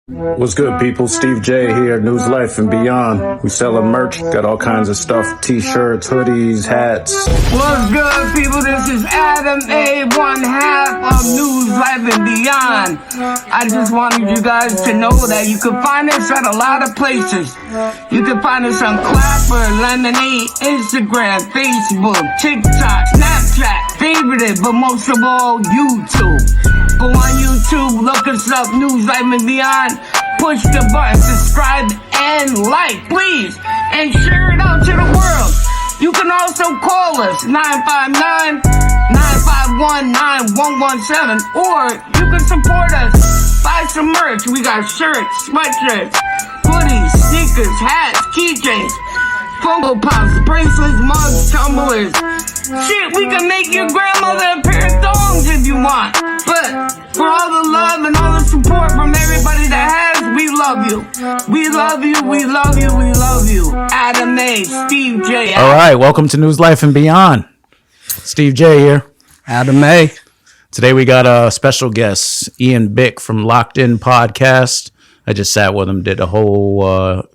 What's good, people? Steve J here, News Life and Beyond. We selling merch, got all kinds of stuff, t-shirts, hoodies, hats. What's good, people? This is Adam A, one half of News Life and Beyond. I just wanted you guys to know that you can find us at a lot of places. You can find us on Clapper, Lemonade, Instagram, Facebook, TikTok, Snapchat, favorite it, but most of all, YouTube. Go on YouTube, look us up, News Life and Beyond. Push the button, subscribe and like, please, and share it out to the world. You can also call us 959-951-9117, or you can support us. Buy some merch. We got shirts, sweatshirts, hoodies, sneakers, hats, keychains, Funko Pops, bracelets, mugs, tumblers. Shit, we can make your grandmother a pair of thongs if you want. But for all the love and all the support from everybody that has, we love you. We love you, we love you, we love you. Adam A, Steve J. All right, welcome to News Life and Beyond. Steve J here. Adam A. Today we got a special guest, Ian Bick from Locked In Podcast. I just sat with him, did a whole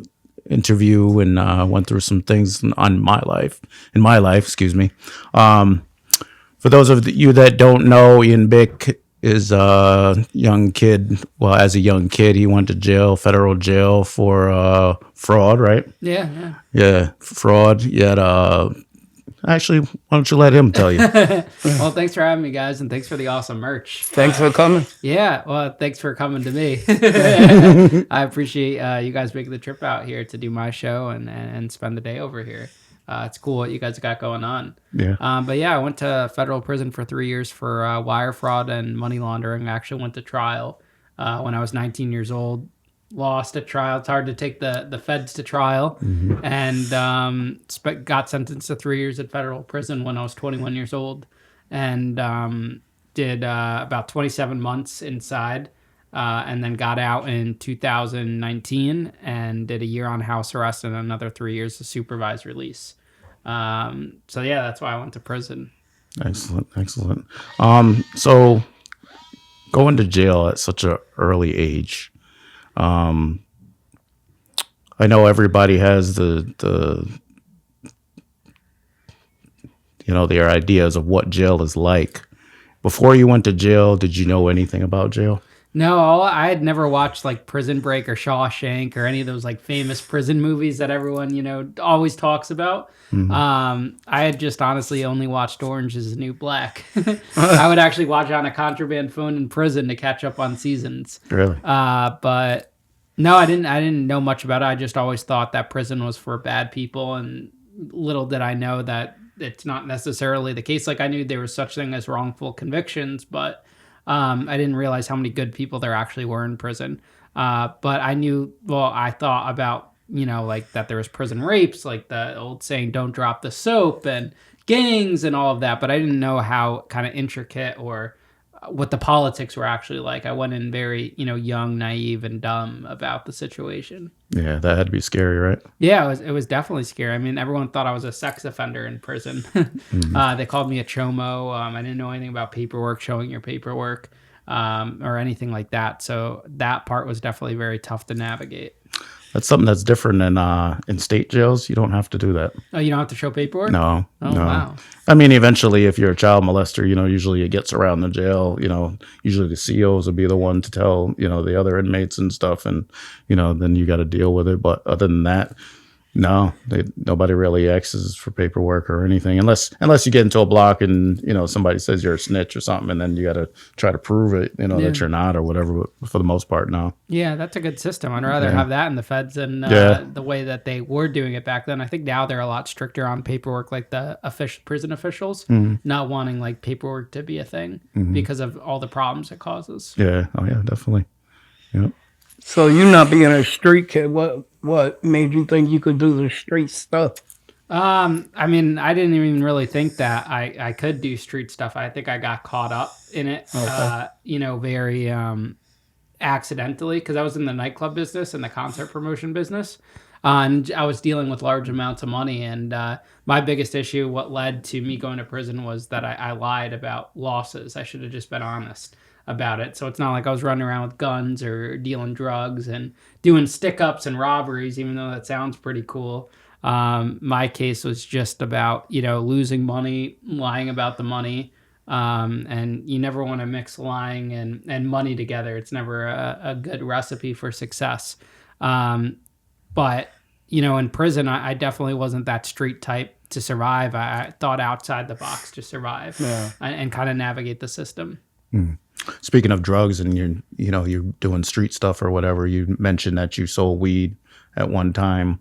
interview, and went through some things in my life. For those of you that don't know, Ian Bick is a young kid. Well, as a young kid, he went to jail, federal jail for fraud, right? Yeah, fraud. Yet, actually, why don't you let him tell you? Well, thanks for having me, guys, and thanks for the awesome merch. Thanks for coming. Yeah, well, thanks for coming to me. I appreciate you guys making the trip out here to do my show and spend the day over here. It's cool what you guys got going on. Yeah. But yeah, I went to federal prison for 3 years for wire fraud and money laundering. I actually went to trial when I was 19 years old. Lost at trial. It's hard to take the feds to trial. Mm-hmm. And got sentenced to 3 years at federal prison when I was 21 years old. And did about 27 months inside. And then got out in 2019 and did a year on house arrest and another 3 years of supervised release. So yeah, that's why I went to prison. Excellent. So going to jail at such an early age, I know everybody has their ideas of what jail is like. Before you went to jail, did you know anything about jail? No, I had never watched like Prison Break or Shawshank or any of those like famous prison movies that everyone, always talks about. Mm-hmm. I had just honestly only watched Orange Is the New Black. I would actually watch on a contraband phone in prison to catch up on seasons. Really? But no, I didn't know much about it. I just always thought that prison was for bad people, and little did I know that it's not necessarily the case. Like I knew there was such thing as wrongful convictions, but I didn't realize how many good people there actually were in prison. But I knew, I thought about, like that there was prison rapes, like the old saying, don't drop the soap, and gangs and all of that. But I didn't know how kind of intricate or what the politics were actually like. I went in very, young, naive, and dumb about the situation. Yeah, that had to be scary, right? Yeah, it was definitely scary. I mean, everyone thought I was a sex offender in prison. Mm-hmm. They called me a chomo. I didn't know anything about paperwork, showing your paperwork, or anything like that. So that part was definitely very tough to navigate. That's something that's different in state jails. You don't have to do that. Oh, you don't have to show paperwork? No. Oh, no. Wow. I mean, eventually, if you're a child molester, usually it gets around the jail. Usually the COs will be the one to tell, the other inmates and stuff. And, then you got to deal with it. But other than that, no, nobody really asks for paperwork or anything unless you get into a block and, somebody says you're a snitch or something. And then you got to try to prove it, that you're not or whatever. But for the most part, no. Yeah, that's a good system. I'd rather have that in the feds than the way that they were doing it back then. I think now they're a lot stricter on paperwork, like the prison officials, not wanting like paperwork to be a thing because of all the problems it causes. Yeah. Oh, yeah, definitely. Yep. So you not being a street kid, what made you think you could do the street stuff? I mean, I didn't even really think that I could do street stuff. I think I got caught up in it, very accidentally, because I was in the nightclub business and the concert promotion business. And I was dealing with large amounts of money. And my biggest issue, what led to me going to prison, was that I lied about losses. I should have just been honest. about it. So it's not like I was running around with guns or dealing drugs and doing stick-ups and robberies, even though that sounds pretty cool. My case was just about, losing money, lying about the money. And you never want to mix lying and money together. It's never a good recipe for success. But, in prison, I definitely wasn't that street type to survive. I thought outside the box to survive and kind of navigate the system. Speaking of drugs and you're doing street stuff or whatever, you mentioned that you sold weed at one time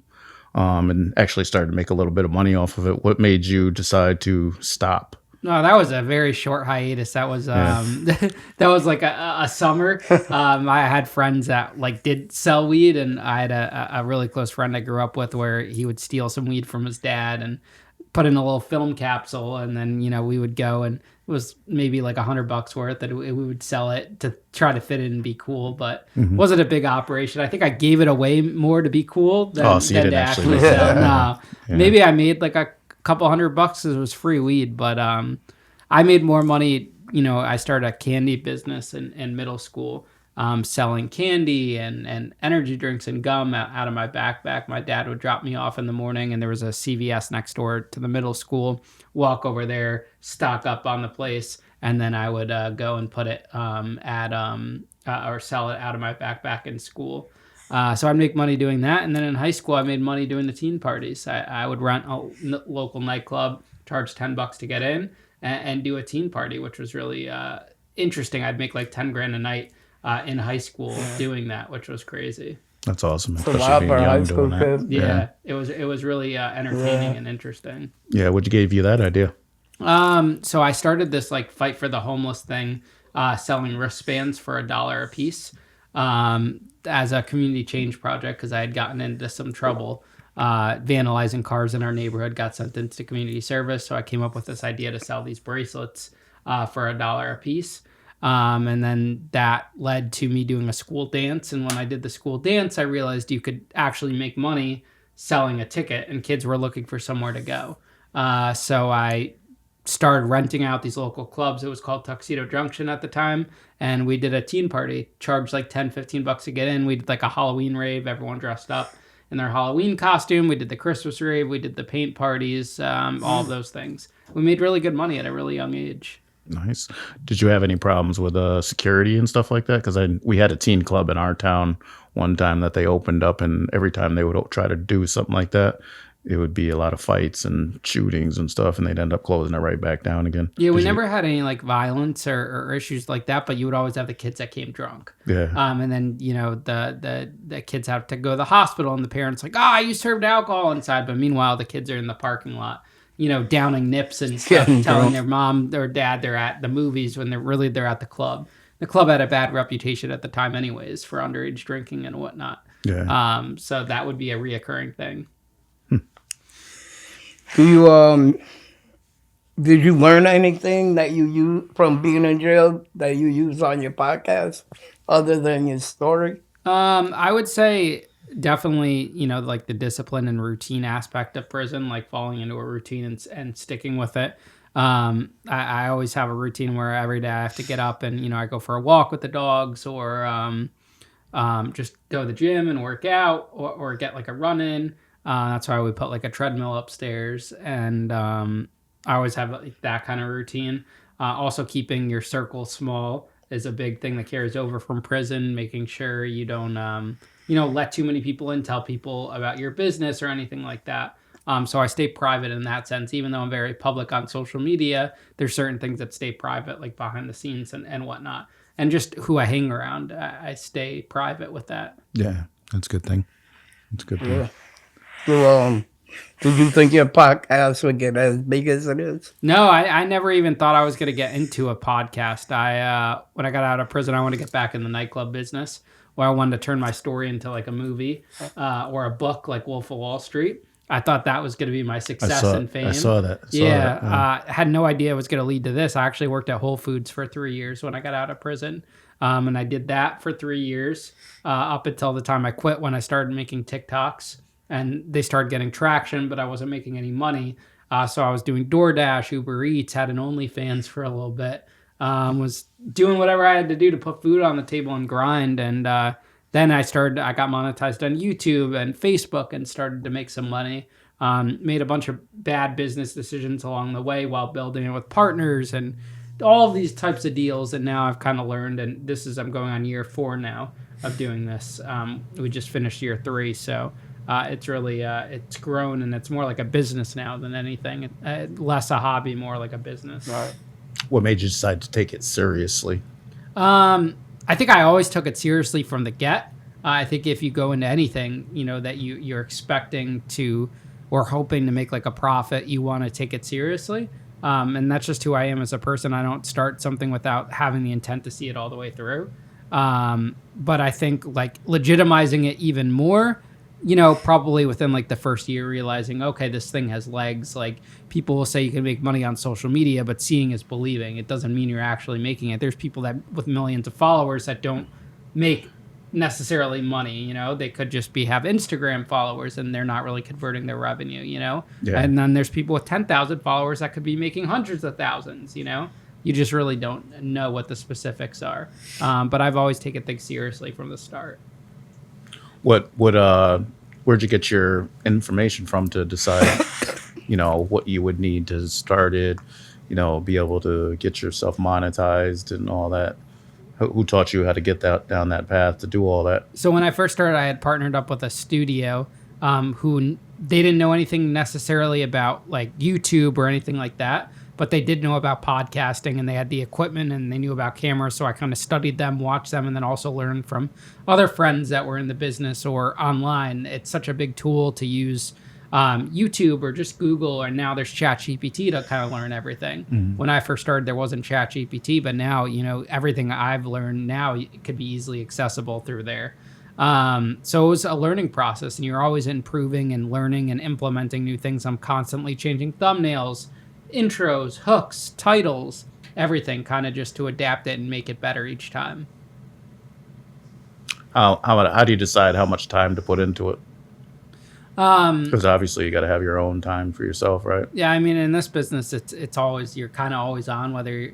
and actually started to make a little bit of money off of it. What made you decide to stop? No, that was a very short hiatus. That was that was like a summer. I had friends that did sell weed, and I had a really close friend I grew up with where he would steal some weed from his dad and put in a little film capsule, and then we would go, and it was maybe like $100 worth, and we would sell it to try to fit it and be cool, but wasn't a big operation. I think I gave it away more to be cool than to actually sell. No, maybe I made like a couple $100 because it was free weed, but I made more money. I started a candy business in middle school, selling candy and energy drinks and gum out of my backpack. My dad would drop me off in the morning, and there was a CVS next door to the middle school. Walk over there, stock up on the place, and then I would go and put it or sell it out of my backpack in school. So I'd make money doing that. And then in high school, I made money doing the teen parties. I would rent a local nightclub, charge $10 to get in, and do a teen party, which was really interesting. I'd make like 10 grand a night in high school doing that, which was crazy. That's awesome. Especially being young doing that. Yeah, it was really entertaining and interesting. Yeah, what gave you that idea? So I started this fight for the homeless thing, selling wristbands for $1 a piece. As a community change project, because I had gotten into some trouble vandalizing cars in our neighborhood, got sentenced to community service. So I came up with this idea to sell these bracelets for $1 a piece. And then that led to me doing a school dance. And when I did the school dance, I realized you could actually make money selling a ticket, and kids were looking for somewhere to go. So I started renting out these local clubs. It was called Tuxedo Junction at the time. And we did a teen party, charged like $10-15 to get in. We did like a Halloween rave, everyone dressed up in their Halloween costume. We did the Christmas rave. We did the paint parties, all of those things. We made really good money at a really young age. Nice. Did you have any problems with security and stuff like that? Because we had a teen club in our town one time that they opened up, and every time they would try to do something like that, it would be a lot of fights and shootings and stuff, and they'd end up closing it right back down again. Yeah, we never had any violence or issues like that, but you would always have the kids that came drunk. Yeah. And then the kids have to go to the hospital, and the parents you served alcohol inside, but meanwhile the kids are in the parking lot, downing nips and stuff, telling their mom or dad they're at the movies when they're at the club. The club had a bad reputation at the time, anyways, for underage drinking and whatnot. Yeah. So that would be a reoccurring thing. Do you did you learn anything that you use from being in jail that you use on your podcast other than your story? I would say definitely, the discipline and routine aspect of prison, falling into a routine and sticking with it. I always have a routine where every day I have to get up and, I go for a walk with the dogs or just go to the gym and work out or get a run in. That's why we put a treadmill upstairs, and I always have that kind of routine. Also, keeping your circle small is a big thing that carries over from prison. Making sure you don't, let too many people in, tell people about your business or anything like that. So I stay private in that sense. Even though I'm very public on social media, there's certain things that stay private, like behind the scenes and whatnot. And just who I hang around, I stay private with that. Yeah, that's a good thing. That's a good thing. Yeah. So, did you think your podcast would get as big as it is? No, I never even thought I was going to get into a podcast. When I got out of prison, I wanted to get back in the nightclub business, where I wanted to turn my story into a movie or a book like Wolf of Wall Street. I thought that was going to be my success and fame. I saw that. I had no idea it was going to lead to this. I actually worked at Whole Foods for 3 years when I got out of prison. And I did that for 3 years up until the time I quit, when I started making TikToks. And they started getting traction, but I wasn't making any money. So I was doing DoorDash, Uber Eats, had an OnlyFans for a little bit. Was doing whatever I had to do to put food on the table and grind. And then I got monetized on YouTube and Facebook and started to make some money. Made a bunch of bad business decisions along the way while building it with partners and all of these types of deals. And now I've kind of learned, and I'm going on year 4 now of doing this. We just finished year 3. So it's really, it's grown, and it's more like a business now than anything. Less a hobby, more like a business. Right. What made you decide to take it seriously? I think I always took it seriously from the get. I think if you go into anything, that you're expecting to or hoping to make like a profit, you want to take it seriously. And that's just who I am as a person. I don't start something without having the intent to see it all the way through. But I think like legitimizing it even more, probably within like the first year, realizing, okay, this thing has legs. Like people will say you can make money on social media, but seeing is believing. It doesn't mean you're actually making it. There's people that with millions of followers that don't make necessarily money. They could just have Instagram followers and they're not really converting their revenue. Yeah. And then there's people with 10,000 followers that could be making hundreds of thousands. You just really don't know what the specifics are. But I've always taken things seriously from the start. Where'd you get your information from to decide, what you would need to start it, be able to get yourself monetized and all that? Who taught you how to get down that path to do all that? So when I first started, I had partnered up with a studio who they didn't know anything necessarily about like YouTube or anything like that, but they did know about podcasting and they had the equipment and they knew about cameras. So I kind of studied them, watched them, and then also learned from other friends that were in the business or online. It's such a big tool to use YouTube or just Google, or now there's ChatGPT to kind of learn everything. Mm-hmm. When I first started, there wasn't ChatGPT, but now, everything I've learned now it could be easily accessible through there. So it was a learning process, and you're always improving and learning and implementing new things. I'm constantly changing thumbnails, intros, hooks, titles, everything, kind of just to adapt it and make it better each time. How do you decide how much time to put into it? Because obviously you got to have your own time for yourself, right? Yeah, I mean, in this business, it's always, you're kind of always on, whether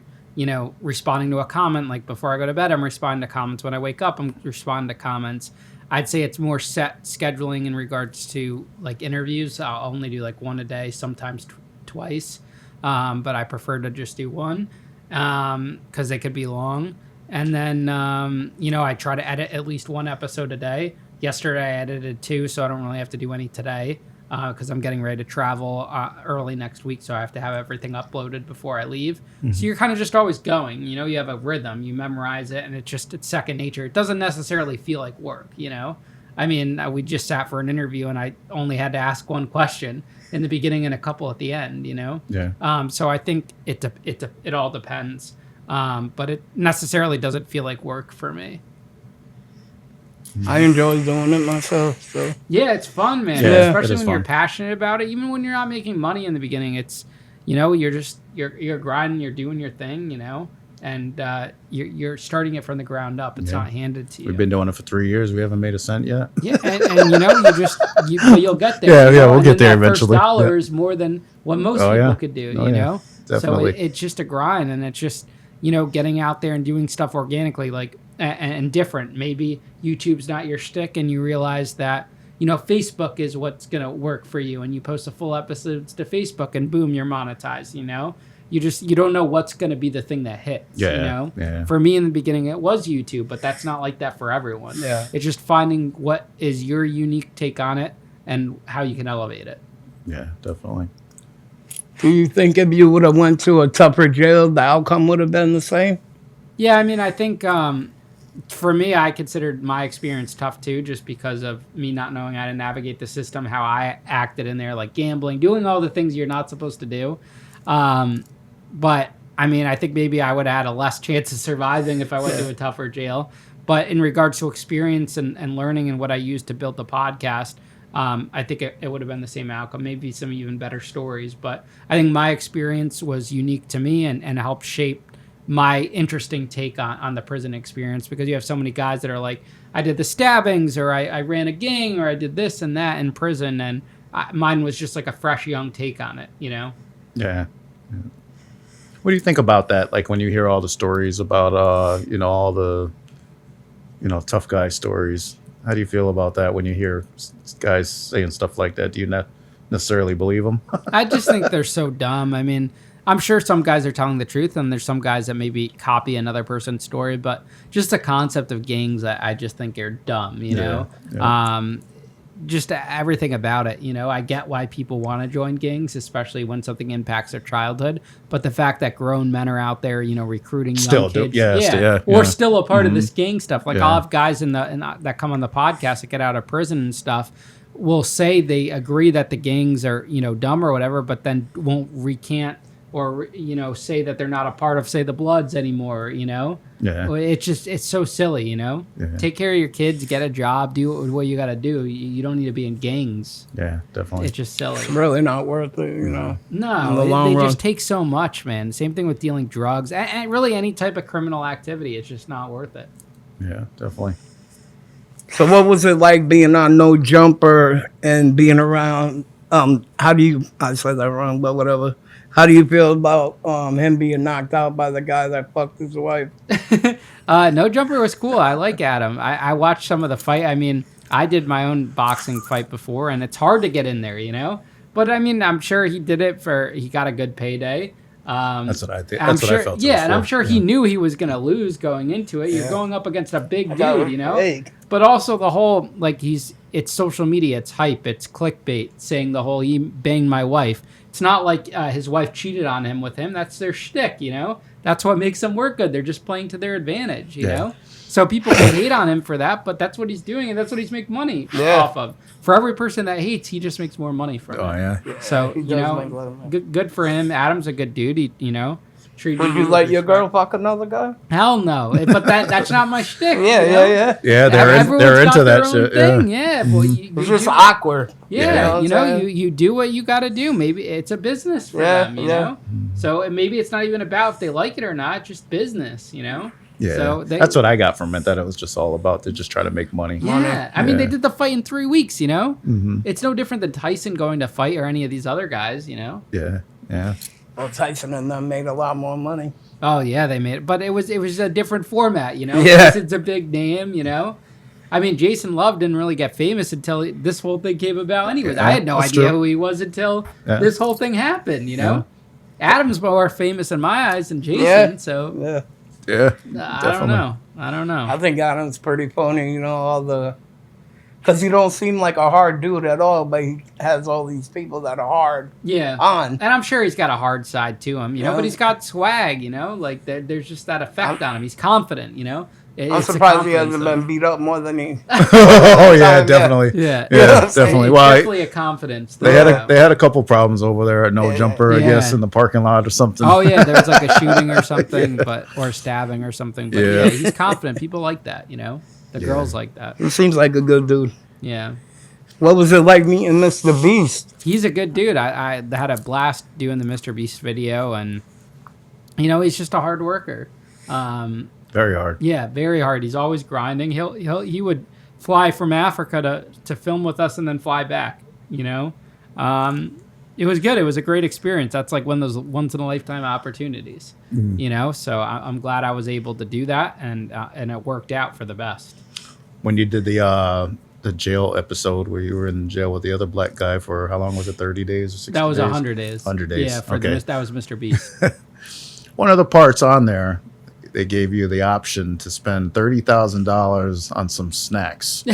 responding to a comment. Like before I go to bed, I'm responding to comments. When I wake up, I'm responding to comments. I'd say it's more set scheduling in regards to like interviews. I'll only do like one a day, sometimes twice, but I prefer to just do one because they could be long. And then I try to edit at least one episode a day. Yesterday I edited 2, so I don't really have to do any today because I'm getting ready to travel early next week, so I have to have everything uploaded before I leave. Mm-hmm. So you're kind of just always going. You have a rhythm, you memorize it, and it's second nature. It doesn't necessarily feel like work. I mean, we just sat for an interview, and I only had to ask one question in the beginning and a couple at the end. Yeah. So I think it all depends, but it necessarily doesn't feel like work for me. I enjoy doing it myself. So yeah, it's fun, man. Yeah, especially when fun. you're passionate about it. Even when you're not making money in the beginning, it's you're grinding, you're doing your thing, and you're starting it from the ground up. It's not handed to you. We've been doing it for 3 years. We haven't made a cent yet. Yeah, and you'll get there. Yeah, we'll get there that eventually. First dollar is more than what most people could do. You know, definitely. So it's just a grind, and it's just getting out there and doing stuff organically, like. And different. Maybe YouTube's not your shtick, and you realize that Facebook is what's gonna work for you, and you post a full episodes to Facebook, and boom, you're monetized. You don't know what's gonna be the thing that hits. Yeah. For me in the beginning, it was YouTube, but that's not like that for everyone. Yeah, it's just finding what is your unique take on it and how you can elevate it. Yeah, definitely. Do you think if you would have went to a tougher jail, the outcome would have been the same? Yeah, I mean, I think. For me, I considered my experience tough too, just because of me not knowing how to navigate the system, how I acted in there, like gambling, doing all the things you're not supposed to do. But I mean, I think maybe I would have had a less chance of surviving if I went to a tougher jail. But in regards to experience and learning and what I used to build the podcast, I think it would have been the same outcome, maybe some even better stories. But I think my experience was unique to me and helped shape my interesting take on the prison experience, because you have so many guys that are like, I did the stabbings, or I ran a gang, or I did this and that in prison, and mine was just like a fresh young take on it. Yeah. What do you think about that? Like when you hear all the stories about, all the, tough guy stories. How do you feel about that when you hear guys saying stuff like that? Do you not necessarily believe them? I just think they're so dumb. I mean, I'm sure some guys are telling the truth, and there's some guys that maybe copy another person's story, but just the concept of gangs, I just think are dumb, you know? Yeah. Just everything about it, I get why people want to join gangs, especially when something impacts their childhood. But the fact that grown men are out there, recruiting young kids, or still a part of this gang stuff. Like I'll have guys that come on the podcast that get out of prison and stuff will say they agree that the gangs are, dumb or whatever, but then won't recant or, say that they're not a part of, say, the Bloods anymore, Yeah. It's so silly, Yeah. Take care of your kids, get a job, do what you got to do. You don't need to be in gangs. Yeah, definitely. It's just silly. It's really not worth it, No, in the long run. Just take so much, man. Same thing with dealing drugs and really any type of criminal activity. It's just not worth it. Yeah, definitely. So what was it like being on No Jumper and being around, I said that wrong, but whatever. How do you feel about him being knocked out by the guy that fucked his wife? No Jumper was cool. I like Adam. I watched some of the fight. I mean, I did my own boxing fight before, and it's hard to get in there, But I mean, I'm sure he did it he got a good payday. That's what I think. That's what I felt. Yeah, and I'm sure he knew he was going to lose going into it. You're going up against a big dude, But also the whole, it's social media, it's hype, it's clickbait, saying the whole, he banged my wife. It's not like his wife cheated on him with him. That's their shtick, That's what makes them work good. They're just playing to their advantage, you know? So people can hate on him for that, but that's what he's doing, and that's what he's making money off of. For every person that hates, he just makes more money from it. Oh, yeah. So, good for him. Adam's a good dude, Would you let your girl fuck another guy? Hell no. But that's not my shtick. Yeah, they're into that shit. Yeah. Well, it's just awkward. Yeah, you do what you got to do. Maybe it's a business for them, you know? So maybe it's not even about if they like it or not, just business, Yeah, so that's what I got from it. That it was just all about they just try to make money. Yeah, I mean they did the fight in 3 weeks. It's no different than Tyson going to fight or any of these other guys. Yeah. Well, Tyson and them made a lot more money. Oh yeah, they made it, but it was a different format. Yeah, Tyson's a big name. I mean, Jason Love didn't really get famous until this whole thing came about. Anyways, I had no idea who he was until this whole thing happened. Adam's more famous in my eyes than Jason. So. Yeah, I don't know. I think Adam's pretty funny, because he don't seem like a hard dude at all, but he has all these people that are hard. Yeah, and I'm sure he's got a hard side to him, but he's got swag, like there's just that effect on him. He's confident, I'm surprised he hasn't been beat up more than he. Oh yeah, definitely. Yeah, definitely. Well, definitely a confidence. They had a couple problems over there at No Jumper, I guess, in the parking lot or something. Oh yeah, there was like a shooting or something, or stabbing or something. But yeah, he's confident. People like that, The girls like that. He seems like a good dude. Yeah. What was it like meeting MrBeast? He's a good dude. I had a blast doing the MrBeast video, and he's just a hard worker. Very hard. Yeah, very hard. He's always grinding. He would fly from Africa to film with us and then fly back. It was good. It was a great experience. That's like one of those once in a lifetime opportunities. So I'm glad I was able to do that, and it worked out for the best. When you did the jail episode where you were in jail with the other black guy for how long was it? 30 days or 60 days? That was 100 days. 100 days. Yeah, that was MrBeast. One of the parts on there, they gave you the option to spend $30,000 on some snacks.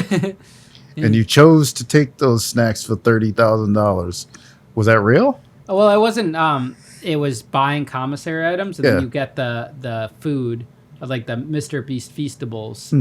And you chose to take those snacks for $30,000. Was that real? Well, it wasn't. It was buying commissary items, and then you get the food, like the MrBeast Feastables,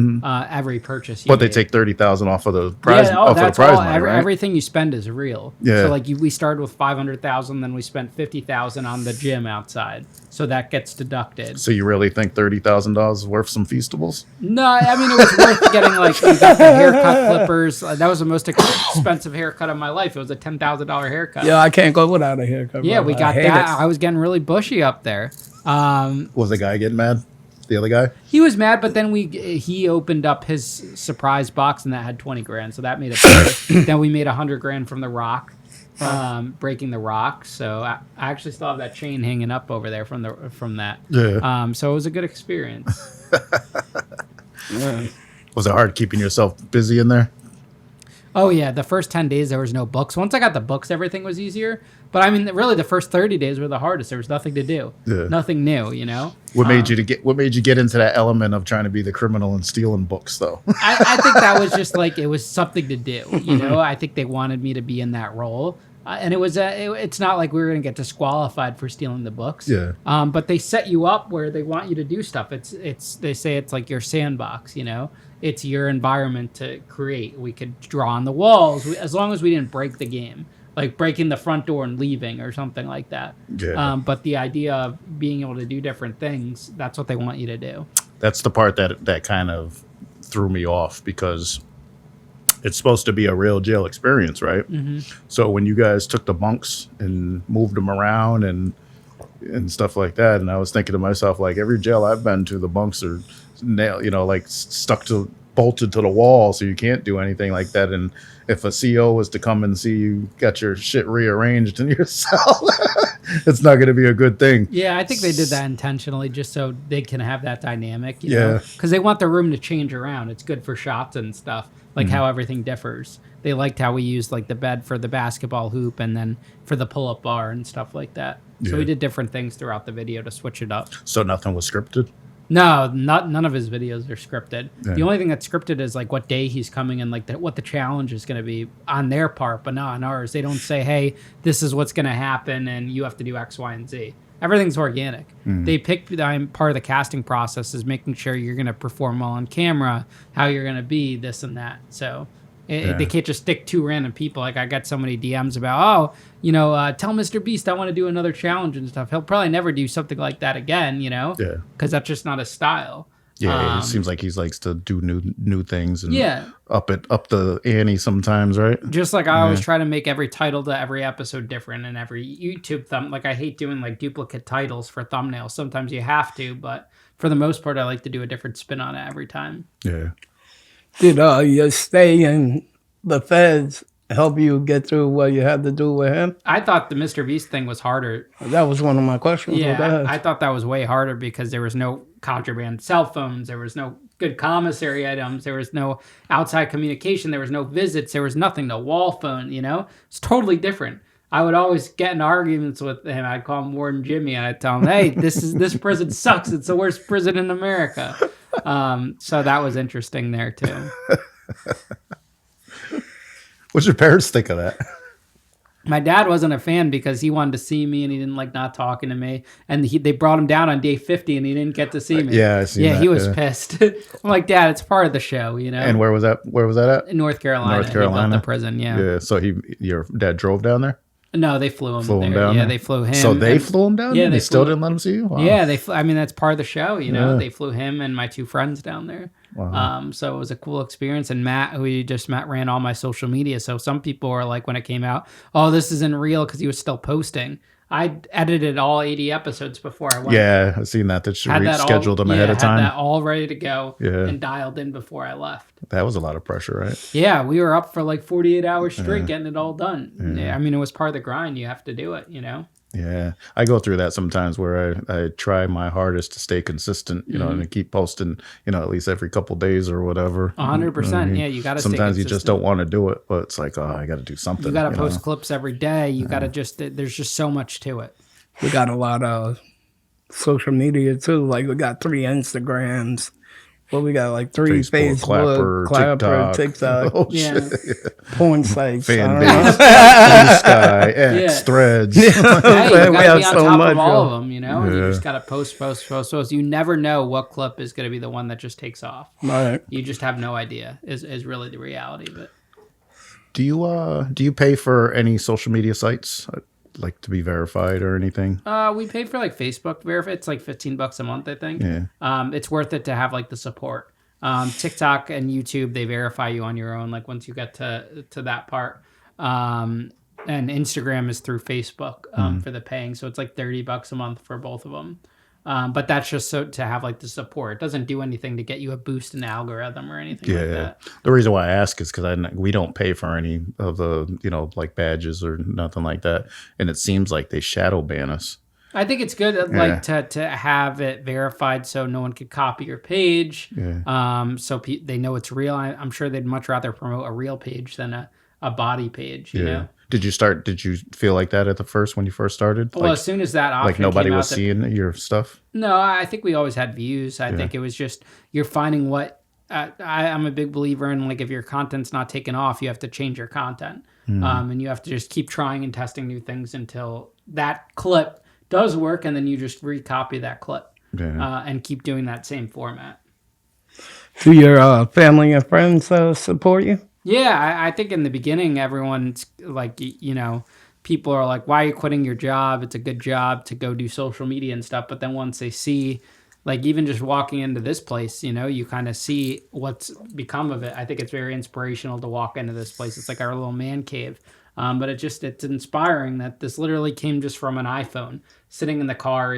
every purchase. But they take $30,000 off of the prize. Money, right? Everything you spend is real. Yeah. So we started with $500,000, then we spent $50,000 on the gym outside. So that gets deducted. So you really think $30,000 is worth some Feastables? No, I mean it was worth getting we got the haircut clippers. That was the most expensive haircut of my life. It was a $10,000 haircut. Yeah, I can't go without a haircut. Yeah, we got that. I was getting really bushy up there. Was the guy getting mad? the other guy? He was mad, but then he opened up his surprise box and that had 20 grand, so that made it better. Then we made 100 grand from the rock, breaking the rock. So I actually still have that chain hanging up over there from that. Yeah. So it was a good experience. Yeah. Was it hard keeping yourself busy in there? Oh yeah, the first 10 days there was no books. Once I got the books, everything was easier. But I mean, really, the first 30 days were the hardest. There was nothing to do, nothing new. You know. What made you get into that element of trying to be the criminal and stealing books, though? I think that was just like it was something to do. You know, I think they wanted me to be in that role. And it was it's not like we were going to get disqualified for stealing the books. Yeah. But they set you up where they want you to do stuff. They say it's like your sandbox, you know. It's your environment to create. We could draw on the walls as long as we didn't break the game, like breaking the front door and leaving or something like that. Yeah. But the idea of being able to do different things, that's what they want you to do. That's the part that kind of threw me off because it's supposed to be a real jail experience, right? Mm-hmm. So when you guys took the bunks and moved them around and stuff like that, and I was thinking to myself, like, every jail I've been to, the bunks are bolted to the wall, so you can't do anything like that. And if a CO was to come and see you got your shit rearranged in your cell, it's not going to be a good thing. Yeah, I think they did that intentionally just so they can have that dynamic, you know? Because they want the room to change around. It's good for shots and stuff, like how everything differs. They liked how we used like the bed for the basketball hoop and then for the pull-up bar and stuff like that. So we did different things throughout the video to switch it up. So nothing was scripted? No, none of his videos are scripted. Yeah. The only thing that's scripted is like what day he's coming and like what the challenge is going to be on their part, but not on ours. They don't say, hey, this is what's going to happen and you have to do X, Y, and Z. Everything's organic. They pick part of the casting process is making sure you're going to perform well on camera, how you're going to be, this and that. So they can't just stick two random people. Like I got so many DMs about, tell MrBeast I want to do another challenge and stuff. He'll probably never do something like that again, because that's just not his style. Yeah, it seems like he likes to do new things and up the ante sometimes, right? Just like I always try to make every title to every episode different and every YouTube like I hate doing like duplicate titles for thumbnails. Sometimes you have to, but for the most part I like to do a different spin on it every time. Yeah. Did your stay in the feds help you get through what you had to do with him? I thought the MrBeast thing was harder. That was one of my questions. Yeah, I thought that was way harder because there was no contraband cell phones, there was no good commissary items, there was no outside communication, there was no visits, there was nothing, no wall phone, It's totally different. I would always get in arguments with him. I'd call him Warden Jimmy and I'd tell him, hey, this prison sucks. It's the worst prison in America. So that was interesting there too. What'd your parents think of that? My dad wasn't a fan because he wanted to see me and he didn't like not talking to me. And they brought him down on day 50 and he didn't get to see me. Yeah, I see that, he was pissed. I'm like, Dad, it's part of the show, And where was that at? In North Carolina. North Carolina. He built the prison, Yeah, so your dad drove down there? No, they flew him there. Down yeah, there? They flew him. So they flew him down there? Yeah, They still didn't let him see you? Wow. Yeah, that's part of the show, Yeah. They flew him and my two friends down there. Wow. So it was a cool experience. And Matt, who you just met, ran all my social media. So some people were like, when it came out, oh, this isn't real because he was still posting. I edited all 80 episodes before I went. Yeah, I've seen that. That you scheduled them ahead of time. Had that all ready to go and dialed in before I left. That was a lot of pressure, right? Yeah, we were up for like 48 hours straight getting it all done. Yeah. I mean, it was part of the grind. You have to do it, Yeah, I go through that sometimes where I try my hardest to stay consistent, and keep posting, at least every couple days or whatever. 100%. Yeah, you got to. Sometimes you just don't want to do it, but it's like, oh, I got to do something. You got to post clips every day. You got to there's just so much to it. We got a lot of social media too. Like we got 3 Instagrams. Well, we got like 3 Facebook, Clapper, TikTok. Oh, yeah. Porn sites. Fan base, Blue Sky, X, Threads. Hey, you gotta We be have on so top much, of all bro. of them, And you just gotta post. You never know what clip is gonna be the one that just takes off. Right. You just have no idea. Is really the reality of it. Do you pay for any social media sites? Like to be verified or anything? We pay for like Facebook verify. It's like $15 a month, I think. Yeah. It's worth it to have like the support. TikTok and YouTube, they verify you on your own. Like once you get to that part. And Instagram is through Facebook for the paying. So it's like $30 a month for both of them. But that's just so to have like the support. It doesn't do anything to get you a boost in the algorithm or anything like that. The reason why I ask is because we don't pay for any of the, like badges or nothing like that. And it seems like they shadow ban us. I think it's good like to have it verified so no one could copy your page. So they know it's real. I'm sure they'd much rather promote a real page than a body page, you know? Did you feel like that at the first when you first started? Well, as soon as that option like nobody came was seeing your stuff? No, I think we always had views. I think it was just you're finding what I'm a big believer in, like if your content's not taken off, you have to change your content. And you have to just keep trying and testing new things until that clip does work, and then you just recopy that clip and keep doing that same format. Do your family and friends support you? Yeah, I think in the beginning, everyone's like, people are like, why are you quitting your job? It's a good job to go do social media and stuff. But then once they see, like even just walking into this place, you kind of see what's become of it. I think it's very inspirational to walk into this place. It's like our little man cave. But it's inspiring that this literally came just from an iPhone, sitting in the car,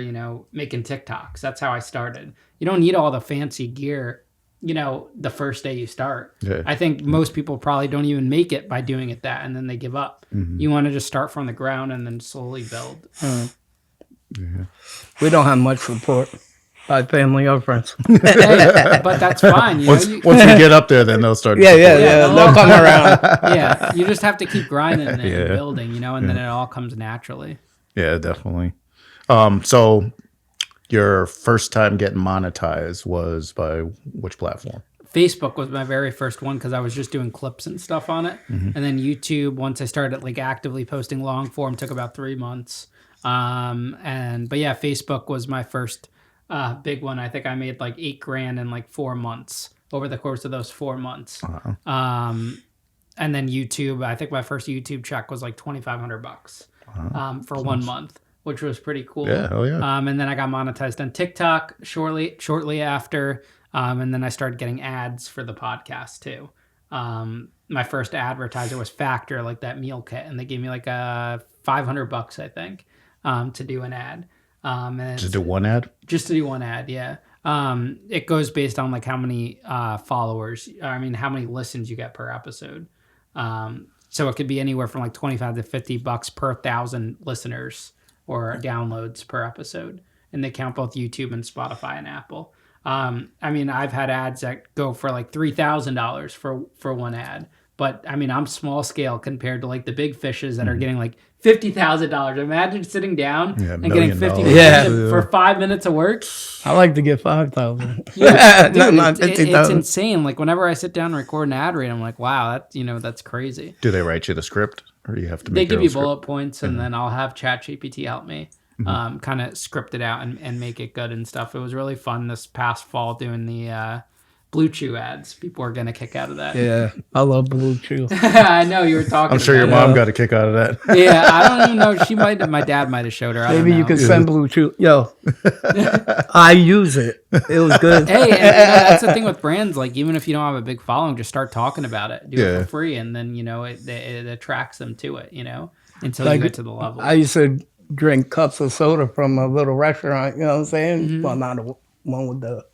making TikToks. That's how I started. You don't need all the fancy gear, the first day you start. Yeah. I think most people probably don't even make it by doing it and then they give up. You want to just start from the ground and then slowly build. We don't have much support by family or friends. But that's fine. Once we get up there, then they'll start. Yeah. They'll come around. Yeah, you just have to keep grinding and building, and then it all comes naturally. Yeah, definitely. So your first time getting monetized was by which platform? Facebook was my very first one because I was just doing clips and stuff on it. And then YouTube, once I started like actively posting long form, took about 3 months. But yeah, Facebook was my first big one. I think I made like $8,000 in like 4 months over the course of those 4 months. And then YouTube, I think my first YouTube check was like $2,500 for 1 month, which was pretty cool. Yeah, oh yeah. And then I got monetized on TikTok shortly after. And then I started getting ads for the podcast too. My first advertiser was Factor, like that meal kit, and they gave me like $500, I think, to do an ad. To do one ad? Just to do one ad, yeah. It goes based on like how many followers, how many listens you get per episode. So it could be anywhere from like $25 to $50 per 1,000 listeners or downloads per episode. And they count both YouTube and Spotify and Apple. I've had ads that go for like $3,000 for one ad. But I'm small scale compared to like the big fishes that are getting like $50,000. Imagine sitting down and getting $50,000 for 5 minutes of work. I like to get $5,000. Yeah, dude, it's insane. Like whenever I sit down and record an ad read, I'm like, wow, that's crazy. Do they write you the script, or do you have to make? They give you bullet points, and then I'll have ChatGPT help me kind of script it out and make it good and stuff. It was really fun this past fall doing the Blue Chew ads. People are gonna kick out of that. Yeah, I love Blue Chew. I know you were talking. I'm sure your mom got a kick out of that. Yeah, I don't even know. She might. My dad might have showed her. Maybe you could send Blue Chew. Yo, I use it. It was good. Hey, and that's the thing with brands. Like, even if you don't have a big following, just start talking about it. Do it for free, and then it attracts them to it. Until you get to the level. I used to drink cups of soda from a little restaurant. You know what I'm saying? Well, not the one with the.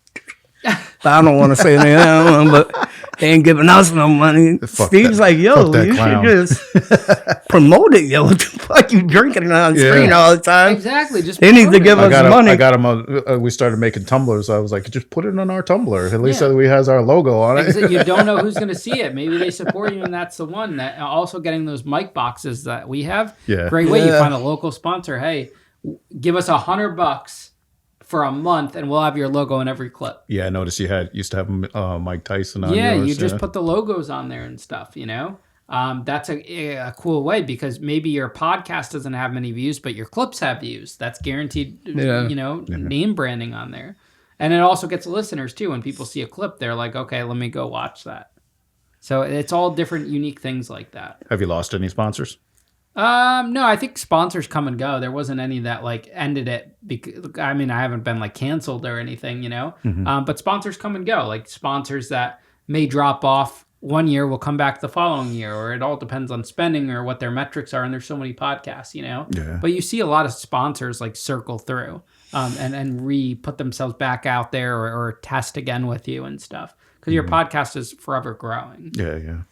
I don't want to say anything, but they ain't giving us no money. Steve's like, yo, you should just promote it, yo. What the fuck you drinking on screen all the time? Exactly. Just they need to give us money. I got him. We started making tumblers. So I was like, just put it on our Tumblr. At least we has our logo on it. You don't know who's going to see it. Maybe they support you, and that's the one. That also getting those mic boxes that we have. Yeah. Great way. You find a local sponsor. Hey, give us $100 for a month, and we'll have your logo in every clip. Yeah, I noticed you used to have Mike Tyson on. Yeah, yours, you just put the logos on there and stuff. That's a cool way, because maybe your podcast doesn't have many views, but your clips have views. That's guaranteed. Name branding on there, and it also gets listeners too. When people see a clip, they're like, okay, let me go watch that. So it's all different, unique things like that. Have you lost any sponsors? No, I think sponsors come and go. There wasn't any that like ended it. I haven't been like canceled or anything, but sponsors come and go. Like sponsors that may drop off 1 year will come back the following year, or it all depends on spending or what their metrics are. And there's so many podcasts, Yeah. But you see a lot of sponsors like circle through. and put themselves back out there or test again with you and stuff. Because your podcast is forever growing. Yeah.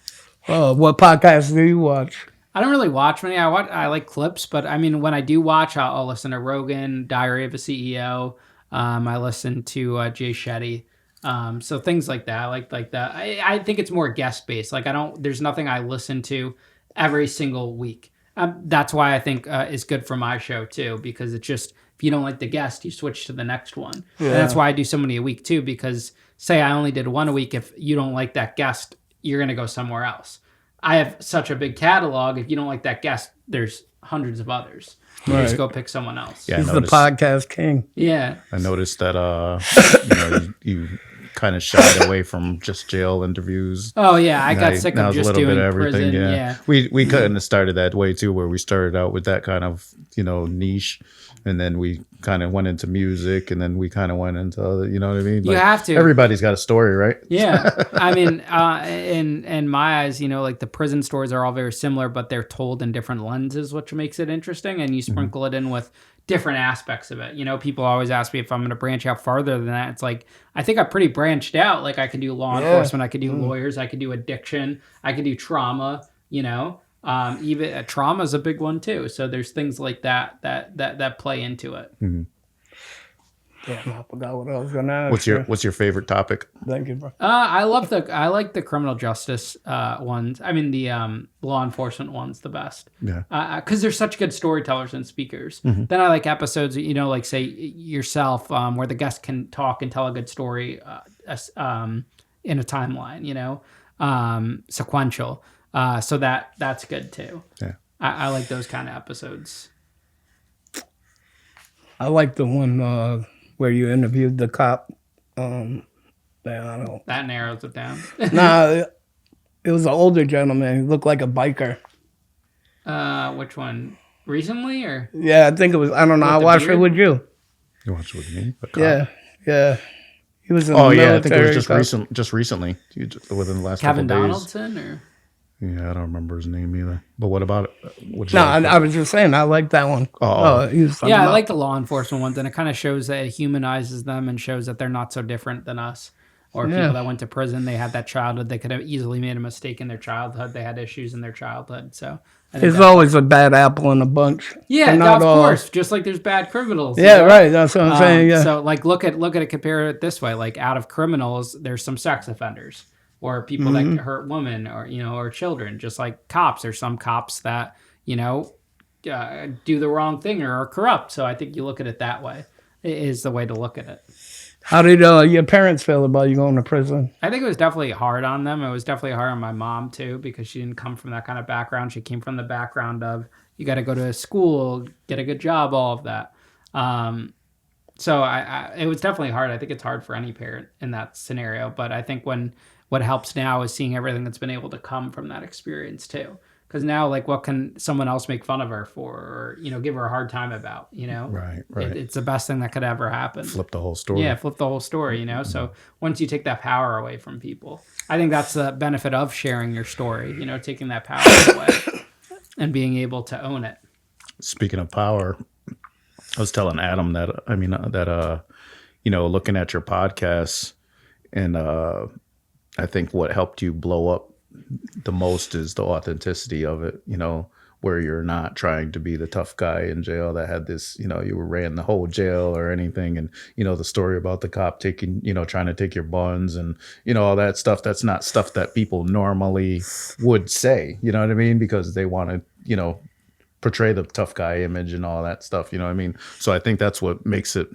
What podcasts do you watch? I don't really watch many. I like clips, but I mean, when I do watch, I'll listen to Rogan, Diary of a CEO. I listen to Jay Shetty. So things like that. I like that. I think it's more guest based. Like there's nothing I listen to every single week. That's why I think it's good for my show too, because it's just, if you don't like the guest, you switch to the next one. Yeah. And that's why I do so many a week too, because say I only did one a week. If you don't like that guest, you're going to go somewhere else. I have such a big catalog. If you don't like that guest, there's hundreds of others. You just go pick someone else. Yeah, he's the podcast king. Yeah. I noticed that you kind of shied away from just jail interviews. Oh yeah, I got sick of just doing everything. Yeah. We kind of started that way too, where we started out with that kind of niche, and then we kind of went into music, and then we kind of went into other, you know what I mean? You have to. Everybody's got a story, right? Yeah. I mean, in my eyes, like the prison stories are all very similar, but they're told in different lenses, which makes it interesting. And you sprinkle it in with different aspects of it. People always ask me if I'm going to branch out farther than that. It's like, I think I pretty branched out. Like I could do law enforcement, I could do lawyers, I could do addiction, I could do trauma, even trauma is a big one too. So there's things like that play into it. Mm-hmm. Damn, I forgot what I was going to ask. What's your favorite topic? Thank you, bro. I like the criminal justice ones. I mean the law enforcement ones the best. Yeah. Because they're such good storytellers and speakers. Mm-hmm. Then I like episodes, like say yourself, where the guest can talk and tell a good story, in a timeline. Sequential. So that's good too. Yeah. I like those kind of episodes. I like the one where you interviewed the cop. I don't know. That narrows it down. Nah, it was an older gentleman. He looked like a biker. Which one? Recently or? Yeah, I think it was. I don't know. I watched it with you. You watched it with me? Yeah. He was in the military. I think it was just recently, within the last Kevin couple days. Donaldson or? Yeah, I don't remember his name either. But what about it? I was just saying, I like that one. I like the law enforcement ones, and it kind of shows that it humanizes them and shows that they're not so different than us. Or people that went to prison, they had that childhood. They could have easily made a mistake in their childhood. They had issues in their childhood. So there's always a bad apple in a bunch. Yeah, of course. Just like there's bad criminals. Yeah, right. That's what I'm saying. Yeah. So like, look at it. Compare it this way. Like, out of criminals, there's some sex offenders. Or people that hurt women or children, just like cops. There's some cops that, do the wrong thing or are corrupt. So I think you look at it that way. It is the way to look at it. How did your parents feel about you going to prison? I think it was definitely hard on them. It was definitely hard on my mom too, because she didn't come from that kind of background. She came from the background of, you got to go to school, get a good job, all of that. So it was definitely hard. I think it's hard for any parent in that scenario. But I think what helps now is seeing everything that's been able to come from that experience too. Because now, like, what can someone else make fun of her for, or give her a hard time about? Right. It's the best thing that could ever happen. Flip the whole story. Yeah, flip the whole story. So once you take that power away from people, I think that's the benefit of sharing your story. Taking that power away and being able to own it. Speaking of power, I was telling Adam that looking at your podcasts, and I think what helped you blow up the most is the authenticity of it, where you're not trying to be the tough guy in jail that had this, you ran the whole jail or anything. And, the story about the cop taking, trying to take your buns and, all that stuff. That's not stuff that people normally would say, you know what I mean? Because they want to, portray the tough guy image and all that stuff. You know what I mean? So I think that's what makes it,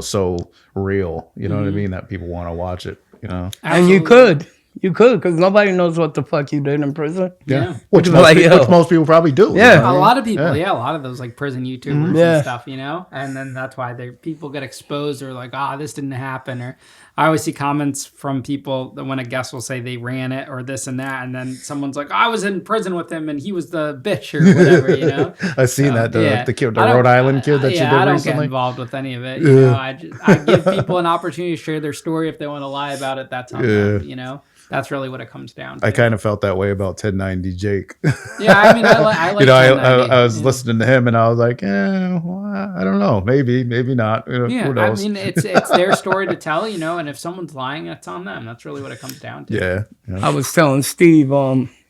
so real, what I mean? That people want to watch it, Absolutely. And you could, because nobody knows what the fuck you did in prison. Yeah. Which most people probably do. Yeah. A lot of people, a lot of those like prison YouTubers and stuff, and then that's why people get exposed or like, this didn't happen. Or I always see comments from people that when a guest will say they ran it or this and that, and then someone's like, I was in prison with him and he was the bitch or whatever, you know? I've seen that, the kid, the I don't- Rhode Island kid that you did I don't recently. get involved with any of it. You know, I give people an opportunity to share their story. If they want to lie about it, that's on them, you know? That's really what it comes down to. I kind of felt that way about 1090 Jake. Yeah, I mean, I like you know, 1090, I was listening to him and I was like, well, I don't know, maybe not. You know, yeah, who knows? I mean, it's their story to tell, you know, and if someone's lying, it's on them. That's really what it comes down to. Yeah. I was telling Steve,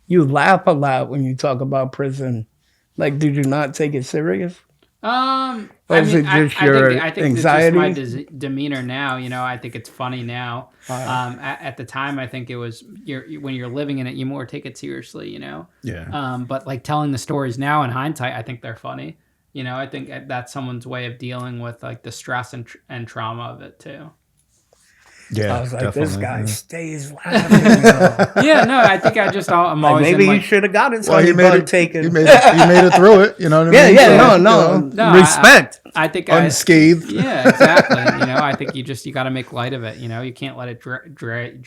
you laugh a lot when you talk about prison. Like, did you not take it serious? Or is it just your anxiety? It's just my demeanor now. You know, I think it's funny now. At the time, I think it was when you're living in it, you more take it seriously. You know. Yeah. But like telling the stories now in hindsight, I think they're funny. You know, I think that's someone's way of dealing with like the stress and trauma of it too. Yeah, I was like, definitely. this guy stays laughing. Yeah, no, I think I'm always Maybe in, he like, should have got it. So Well, he made it taken. You made it through it. You know what I mean? Yeah, So, no. No, Respect. I think unscathed. Yeah, exactly. You know, I think you got to make light of it. You know, you can't let it drag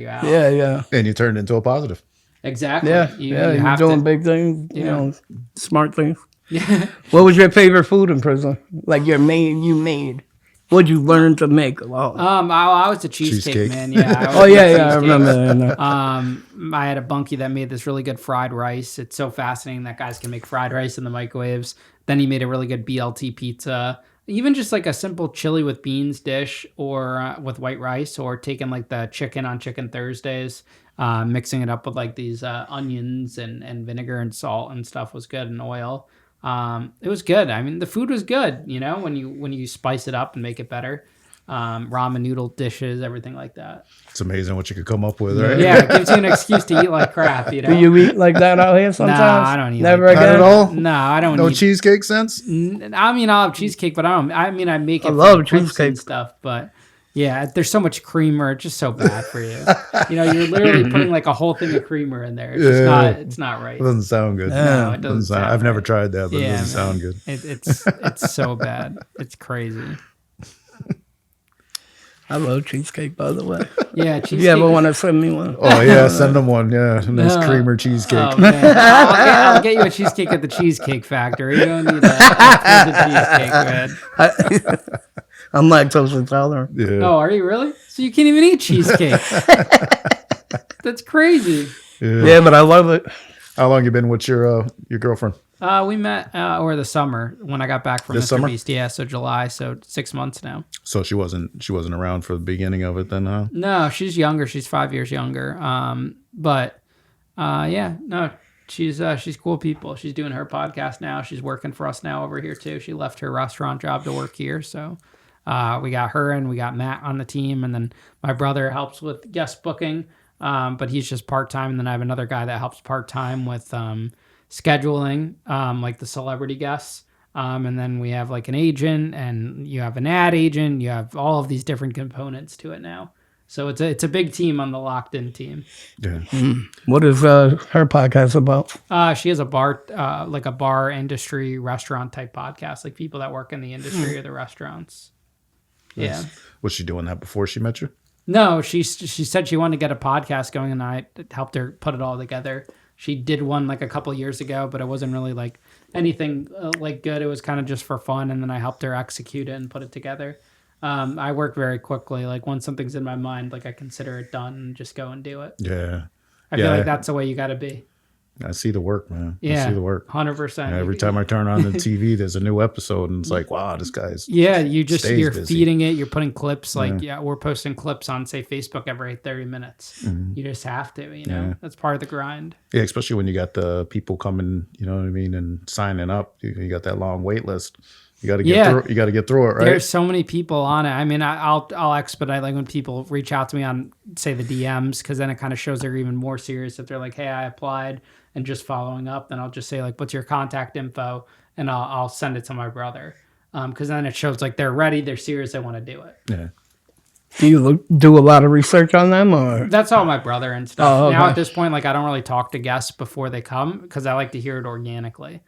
you out. Yeah. And you turned into a positive. Exactly. Yeah. You You're have doing to, big things. Yeah. You know, smart things. Yeah. What was your favorite food in prison? Like you made. What'd you learn to make? Wow. I was a cheesecake man. Yeah. I remember that. I had a bunkie that made this really good fried rice. It's so fascinating that guys can make fried rice in the microwaves. Then he made a really good BLT pizza. Even just like a simple chili with beans dish or with white rice, or taking like the chicken on Chicken Thursdays, mixing it up with like these onions and vinegar and salt and stuff was good, and oil. It was good. I mean, the food was good, you know, when you spice it up and make it better. Ramen noodle dishes, everything like that. It's amazing what you could come up with, right? Yeah, it gives you an excuse to eat like crap, you know. Do you eat like that out here sometimes? No, I don't eat Never like Not again. at all? No, I don't. No eat, cheesecake sense? I mean, I'll have cheesecake, but I make it. I love for clips cheesecake. and stuff, but yeah, there's so much creamer. It's just so bad for you. You know, you're literally putting like a whole thing of creamer in there. It's just not. It's not right. It doesn't sound good. No, it doesn't sound. I've never right. tried that, but it Yeah, doesn't sound good. It's so bad. It's crazy. I love cheesecake, by the way. Yeah, If cheesecake. you ever want to send me one. Oh yeah, send them one. Yeah, a nice No. creamer cheesecake. Oh, man. I'll get you a cheesecake at the Cheesecake Factory. You don't need a cheesecake, man. I'm lactose intolerant. Yeah. Oh, are you really? So you can't even eat cheesecake? That's crazy. Yeah, but I love it. How long you been with your girlfriend? We met over the summer when I got back from This summer? MrBeast. Yeah, so July, so 6 months now. So she wasn't around for the beginning of it then, huh? No, she's younger. She's 5 years younger. Yeah, no, she's cool people. She's doing her podcast now. She's working for us now over here too. She left her restaurant job to work here, so we got her and we got Matt on the team, and then my brother helps with guest booking, but he's just part time. And then I have another guy that helps part time with scheduling, like the celebrity guests. And then we have like an agent, and you have an ad agent. You have all of these different components to it now. So it's a big team on the Locked In team. Yeah. What is her podcast about? She has a bar, like a bar industry restaurant type podcast, like people that work in the industry or the restaurants. Yeah. Was she doing that before she met you? No, she said she wanted to get a podcast going, and I helped her put it all together. She did one like a couple years ago, but it wasn't really like anything like good. It was kind of just for fun, and then I helped her execute it and put it together. I work very quickly. Like once something's in my mind, like I consider it done and just go and do it. Yeah. I feel like that's the way you got to be. I see the work, man. Yeah, I see the work. 100%. Every time I turn on the TV, there's a new episode, and it's like, wow, this guy's you're busy. feeding it. You're putting clips. Like we're posting clips on say Facebook every 30 minutes. Mm-hmm. You just have to, you know, that's part of the grind. Yeah, especially when you got the people coming, you know what I mean, and signing up. You got that long wait list. You got to get through. You got to get through it, right? There's so many people on it. I mean, I'll expedite like when people reach out to me on say the DMs, because then it kind of shows they're even more serious. If they're like, "Hey, I applied," and just following up, then I'll just say like, "What's your contact info?" and I'll send it to my brother, because then it shows like they're ready, they're serious, they want to do it. Yeah. Do you do a lot of research on them, or? That's all my brother and stuff. Oh, okay. Now at this point, like I don't really talk to guests before they come because I like to hear it organically.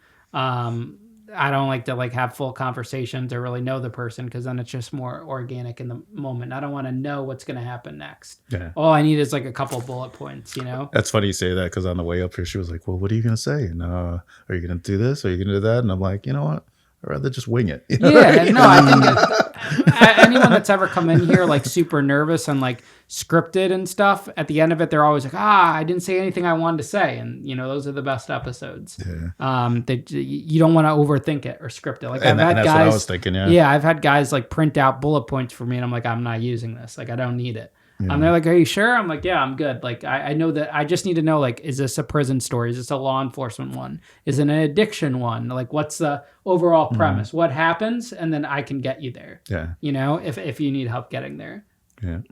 I don't like to like have full conversations or really know the person, because then it's just more organic in the moment. I don't want to know what's going to happen next. Yeah. All I need is like a couple bullet points, you know? That's funny you say that, because on the way up here, she was like, well, what are you going to say? And are you going to do this? Are you going to do that? And I'm like, you know what? I'd rather just wing it. You know? Yeah, no, I think that anyone that's ever come in here like super nervous and like scripted and stuff, at the end of it, they're always like, I didn't say anything I wanted to say. And, you know, those are the best episodes. Yeah. You don't want to overthink it or script it. Like And I've had that's guys, what I was thinking, yeah. Yeah, I've had guys like print out bullet points for me, and I'm like, I'm not using this. Like, I don't need it. And they're like, are you sure? I'm like, yeah, I'm good. Like, I know that I just need to know, like, is this a prison story? Is this a law enforcement one? Is it an addiction one? Like, what's the overall premise? What happens? And then I can get you there. Yeah. You know, if you need help getting there. Yeah.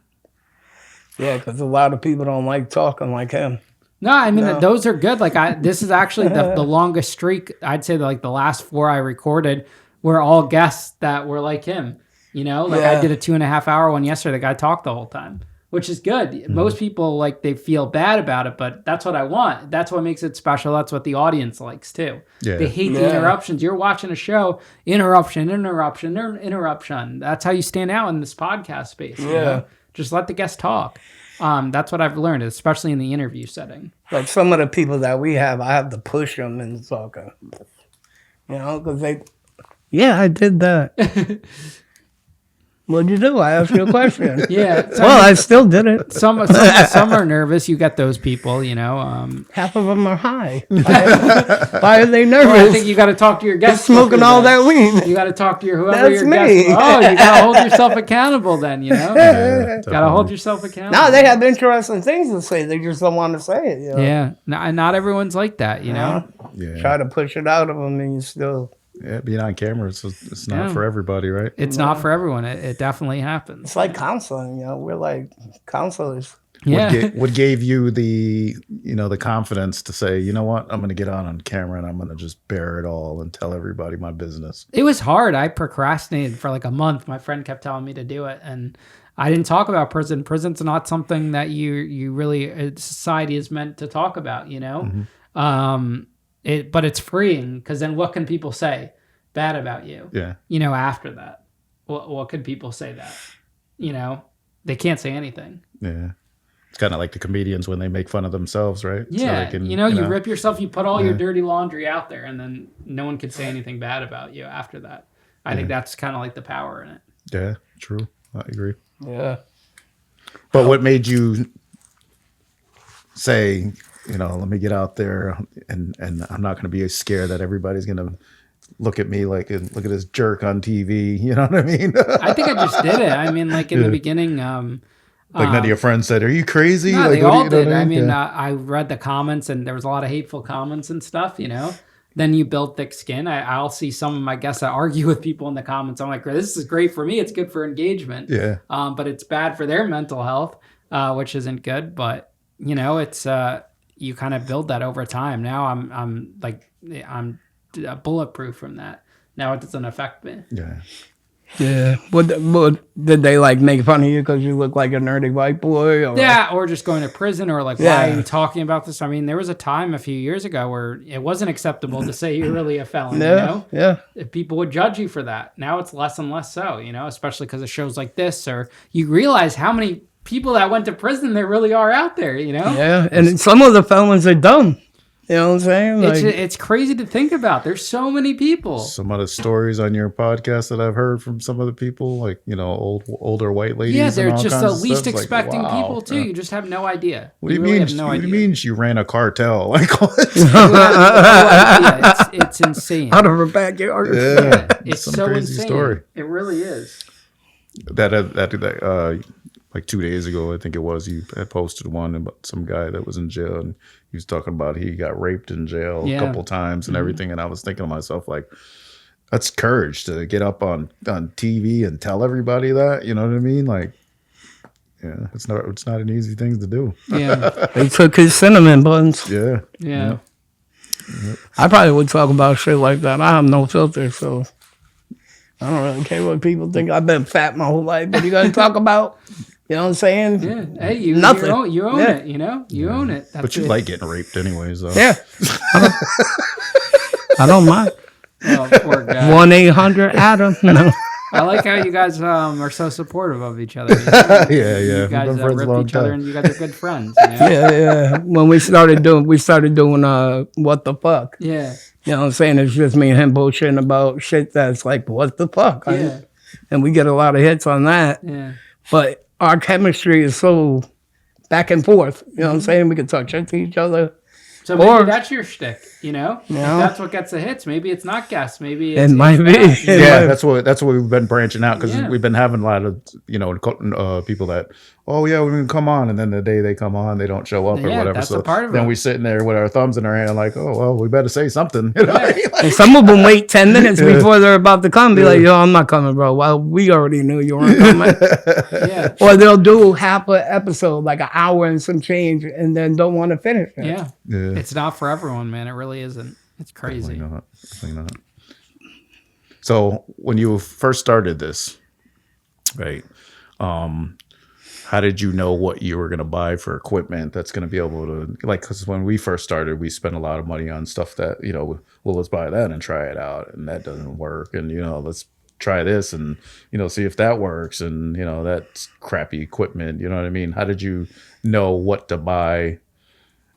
Yeah, because a lot of people don't like talking like him. No, I mean, those are good. Like, this is actually the longest streak. I'd say that, like, the last 4 I recorded were all guests that were like him. You know, like I did a 2.5 hour one yesterday. The guy talked the whole time, which is good. Most people, like, they feel bad about it, but that's what I want. That's what makes it special. That's what the audience likes too. Yeah. They hate the interruptions. You're watching a show, interruption. That's how you stand out in this podcast space. You know? Just let the guests talk. That's what I've learned, especially in the interview setting. Like some of the people that we have, I have to push them into talking. You know, because I did that. What'd you do? I asked you a question. Yeah. Well, I still did it. Some are nervous. You get those people, you know. Half of them are high. Why are they nervous? Well, I think you got to talk to your guests. Smoking all that weed. You got to talk to whoever That's your me. guest. Oh, you got to hold yourself accountable then, you know. Got to hold yourself accountable. No, they have interesting things to say. They just don't want to say it. You know? Yeah. Not everyone's like that, you know. Yeah. Try to push it out of them, and you still. Yeah, being on camera, it's not for everybody, right? It's not for everyone. It definitely happens. It's like counseling. You know, we're like counselors. Yeah. What gave you the confidence to say, you know what, I'm going to get on camera and I'm going to just bear it all and tell everybody my business? It was hard. I procrastinated for like a month. My friend kept telling me to do it, and I didn't talk about prison. Prison's not something that you really society is meant to talk about, you know. Mm-hmm. But it's freeing, because then what can people say bad about you? Yeah. You know, after that, what could people say that? You know, they can't say anything. Yeah. It's kind of like the comedians when they make fun of themselves, right? Yeah. So you rip yourself, you put all your dirty laundry out there, and then no one can say anything bad about you after that. I think that's kind of like the power in it. Yeah, true. I agree. Yeah. But what made you say, let me get out there and I'm not going to be scared that everybody's going to look at me like, look at this jerk on TV. You know what I mean? I think I just did it. I mean, like in the beginning, like none of your friends said, "Are you crazy?" No, like, they all did. I mean, I read the comments, and there was a lot of hateful comments and stuff, you know. Then you build thick skin. I'll see some of my guests that argue with people in the comments. I'm like, this is great for me. It's good for engagement. Yeah. But it's bad for their mental health, which isn't good. But it's you kind of build that over time. Now I'm bulletproof from that. Now it doesn't affect me. Yeah. Yeah. What did they like make fun of you because you look like a nerdy white boy? Or? Yeah, or just going to prison, or like, why are you talking about this? I mean, there was a time a few years ago where it wasn't acceptable to say you're really a felon. Yeah. If people would judge you for that. Now it's less and less so, especially because of shows like this, or you realize how many people that went to prison there really are out there, Yeah, and some of the felons are dumb. You know what I'm saying? Like, it's crazy to think about. There's so many people. Some of the stories on your podcast that I've heard from some of the people, like, older white ladies. Yeah, they're and just all the kinds least of stuff. expecting Like, wow. people, too. You just have no idea. What do you really mean? have no what idea. do you mean you ran a cartel? Like, what? It's insane. Out of her backyard. Yeah, it's some so crazy insane. story. It really is. That like 2 days ago, I think it was, you had posted one about some guy that was in jail, and he was talking about he got raped in jail a couple times and everything. And I was thinking to myself, like, that's courage to get up on TV and tell everybody that. You know what I mean? Like, yeah, it's not an easy thing to do. Yeah. They took his cinnamon buns. Yeah. Yeah. I probably would talk about shit like that. I have no filter, so I don't really care what people think. I've been fat my whole life. What are you going to talk about? You know what I'm saying? Yeah. Hey, you Nothing. You own it, You own it. But you like getting raped anyways, though. Yeah. I don't mind. Oh, poor guy. 1-800-ADAM. No. I like how you guys are so supportive of each other. Yeah. You We've guys been friends a rip long each other, time. and you guys are good friends. You know? Yeah. When we started doing what the fuck. Yeah. You know what I'm saying? It's just me and him bullshitting about shit that's like, what the fuck? Yeah. And we get a lot of hits on that. Yeah. But our chemistry is so back and forth. You know what I'm saying? We can talk shit to each other. So maybe Or- that's your shtick, you know? If Yeah. that's what gets the hits. Maybe it's not guests. Maybe It it's might be. that, you know? Yeah, that's what we've been branching out because Yeah. we've been having a lot of people that, oh yeah, we can come on, and then the day they come on, they don't show up or Yeah, whatever. that's So a part of then it. we sitting there with our thumbs in our hand, like, oh well, we better say something. You know? And some of them wait 10 minutes before they're about to come. Be like, yo, I'm not coming, bro. Well, we already knew you weren't coming. Yeah. Or they'll do half an episode, like an hour and some change, and then don't want to finish it. Yeah. Yeah. It's not for everyone, man. It really isn't. It's crazy. Definitely not. So when you first started this, right? How did you know what you were going to buy for equipment that's going to be able to, like, because when we first started, we spent a lot of money on stuff that, well, let's buy that and try it out, and that doesn't work, and let's try this and see if that works, and that's crappy equipment. You know what I mean? How did you know what to buy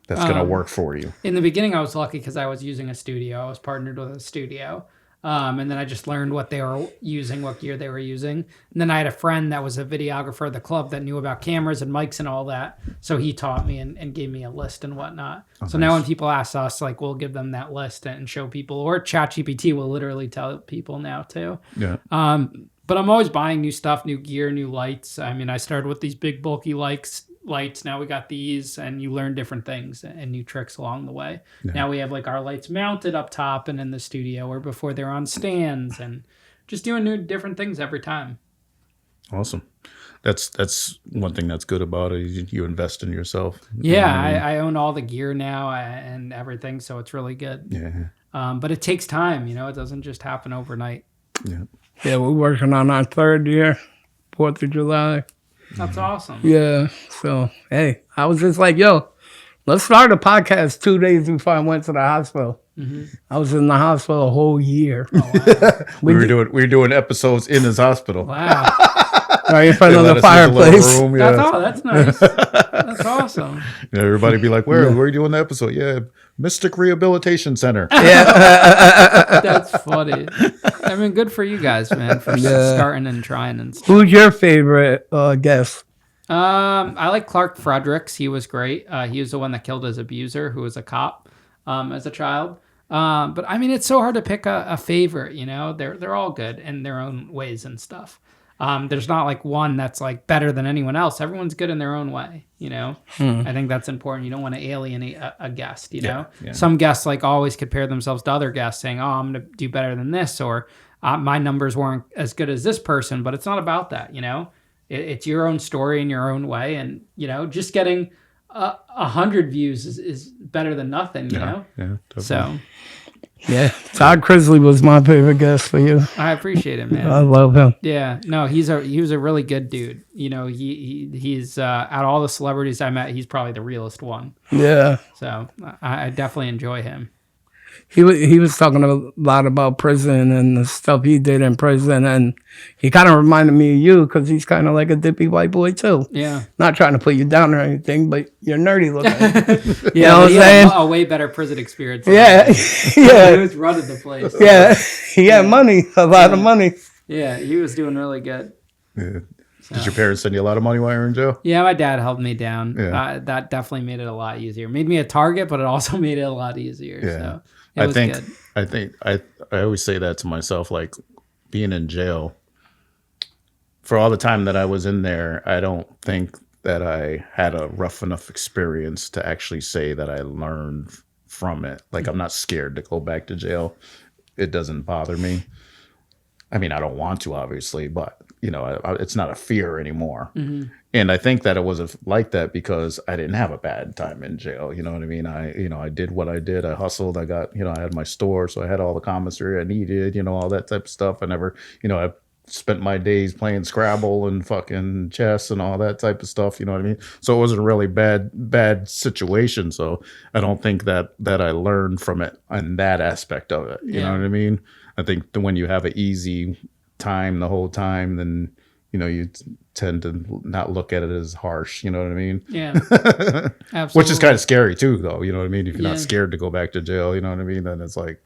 that's going to work for you? In the beginning, I was lucky because I was using a studio. I was partnered with a studio. And then I just learned what they were using, what gear they were using. And then I had a friend that was a videographer at the club that knew about cameras and mics and all that. So he taught me and gave me a list and whatnot. So now when people ask us, like, we'll give them that list and show people. Or ChatGPT will literally tell people now too. Yeah. But I'm always buying new stuff, new gear, new lights. I mean, I started with these big bulky lights. Now we got these, and you learn different things and new tricks along the way. Yeah. Now we have like our lights mounted up top and in the studio, or before they're on stands, and just doing new different things every time. Awesome. That's one thing that's good about it. You invest in yourself. Yeah, I own all the gear now and everything, so it's really good. Yeah. But it takes time, it doesn't just happen overnight. Yeah. Yeah, we're working on our 3rd year, 4th of July. That's awesome. Yeah. So, hey, I was just like, yo, let's start a podcast 2 days before I went to the hospital. Mm-hmm. I was in the hospital a whole year. Oh, wow. we were doing episodes in his hospital. Wow. Right in front of the fireplace. Room, That's nice. That's awesome. Yeah, everybody be like, where are you doing the episode? Yeah, Mystic Rehabilitation Center. Yeah. That's funny. I mean, good for you guys, man, for starting and trying and stuff. Who's your favorite guest? I like Clark Fredericks. He was great. He was the one that killed his abuser, who was a cop as a child. But I mean, it's so hard to pick a favorite. They're all good in their own ways and stuff. There's not like one that's like better than anyone else. Everyone's good in their own way. I think that's important. You don't want to alienate a guest. Yeah. Some guests like always compare themselves to other guests, saying, "Oh, I'm going to do better than this," or "My numbers weren't as good as this person." But it's not about that. It's your own story in your own way, and just getting 100 views is better than nothing. Yeah, definitely. So. Yeah, Todd Crisley was my favorite guest for you. I appreciate it, man. I love him. Yeah, no, he was a really good dude. He's out of all the celebrities I met, he's probably the realest one. Yeah. So I definitely enjoy him. He was talking a lot about prison and the stuff he did in prison, and he kind of reminded me of you because he's kind of like a dippy white boy too. Yeah. Not trying to put you down or anything, but you're nerdy looking. You know what I'm he saying? had a way better prison experience. Yeah. He Yeah. was running the place. Yeah. He had money, a lot of money. Yeah, he was doing really good. Yeah. Did your parents send you a lot of money while you were in jail? Yeah, my dad held me down. Yeah. That definitely made it a lot easier. Made me a target, but it also made it a lot easier. Yeah. So it was good. I always say that to myself, like being in jail for all the time that I was in there, I don't think that I had a rough enough experience to actually say that I learned from it. Like, I'm not scared to go back to jail. It doesn't bother me. I mean, I don't want to, obviously, but it's not a fear anymore. Mm-hmm. And I think that it was like that because I didn't have a bad time in jail. You know what I mean? I did what I did. I hustled. I got, I had my store, so I had all the commissary I needed. All that type of stuff. I never, I spent my days playing Scrabble and fucking chess and all that type of stuff. You know what I mean? So it wasn't a really bad situation. So I don't think that I learned from it in that aspect of it. You know what I mean? I think when you have an easy time the whole time, then you tend to not look at it as harsh. You know what I mean? Yeah, absolutely. Which is kind of scary too, though. You know what I mean? If you're not scared to go back to jail, you know what I mean? Then it's like,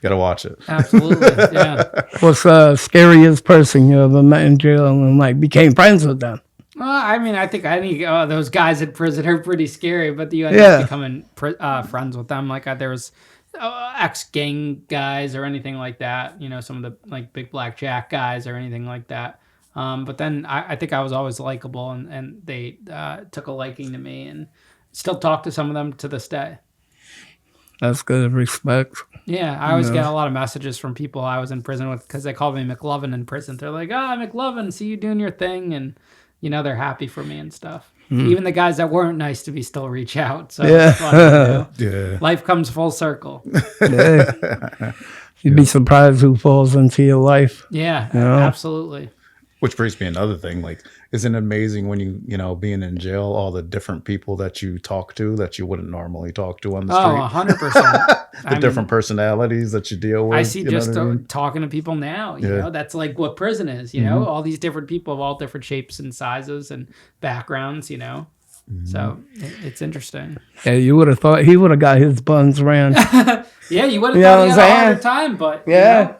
gotta watch it. Absolutely, yeah. What's the scariest person you ever met in jail and like became friends with them? Well, I mean, I think those guys in prison are pretty scary, but you end up becoming friends with them. Like there was ex-gang guys or anything like that. Some of the like big Black Jack guys or anything like that. But then I think I was always likable, and they took a liking to me, and still talk to some of them to this day. That's good respect. Yeah, I always get a lot of messages from people I was in prison with because they called me McLovin in prison. They're like, McLovin, see you doing your thing. And, they're happy for me and stuff. Even the guys that weren't nice to me still reach out. So it's funny, life comes full circle. You'd be surprised who falls into your life. Yeah, absolutely. Which brings me another thing. Like, isn't it amazing when being in jail, all the different people that you talk to that you wouldn't normally talk to on the street? 100%. Different personalities that you deal with. I see just talking to people now, you know, that's like what prison is, you know, all these different people of all different shapes and sizes and backgrounds, So it's interesting. Yeah, you would have thought he would have got his buns ran. Yeah, you would have thought he had a harder time, but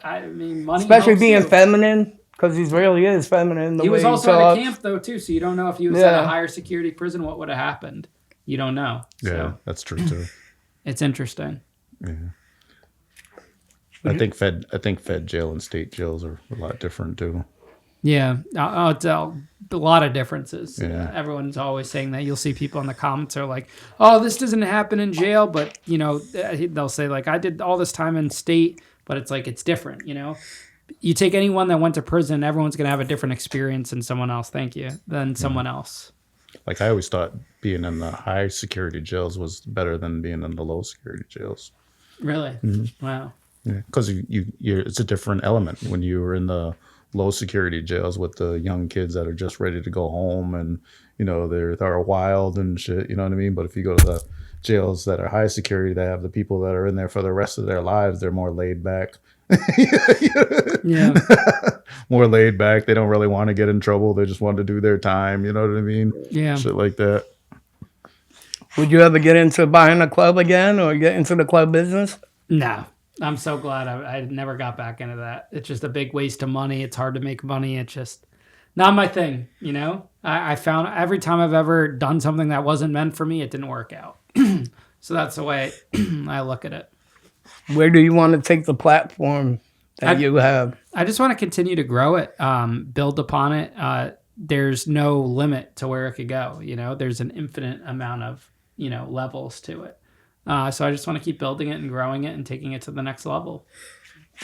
I mean, money especially helps being too. feminine. Because he really is feminine. He was also at a camp, though, too, so you don't know if he was at a higher security prison, what would have happened. You don't know. Yeah, that's true, too. It's interesting. Yeah. I think fed jail and state jails are a lot different, too. Yeah, it's a lot of differences. Yeah. Everyone's always saying that. You'll see people in the comments are like, oh, this doesn't happen in jail, but, they'll say, like, I did all this time in state, but it's like it's different, You take anyone that went to prison, everyone's going to have a different experience than someone else. Thank you. Than someone else. Like I always thought being in the high security jails was better than being in the low security jails. Really? Mm-hmm. Wow. Yeah, because it's a different element when you were in the low security jails with the young kids that are just ready to go home and, they're wild and shit, you know what I mean? But if you go to the jails that are high security, they have the people that are in there for the rest of their lives, they're more laid back. Yeah. More laid back. They don't really want to get in trouble. They just want to do their time. You know what I mean? Yeah. Shit like that. Would you ever get into buying a club again or get into the club business? No. I'm so glad I never got back into that. It's just a big waste of money. It's hard to make money. It's just not my thing, I found every time I've ever done something that wasn't meant for me, it didn't work out. So that's the way I look at it. Where do you want to take the platform that you have? I just want to continue to grow it, build upon it. There's no limit to where it could go. There's an infinite amount of, levels to it. So I just want to keep building it and growing it and taking it to the next level.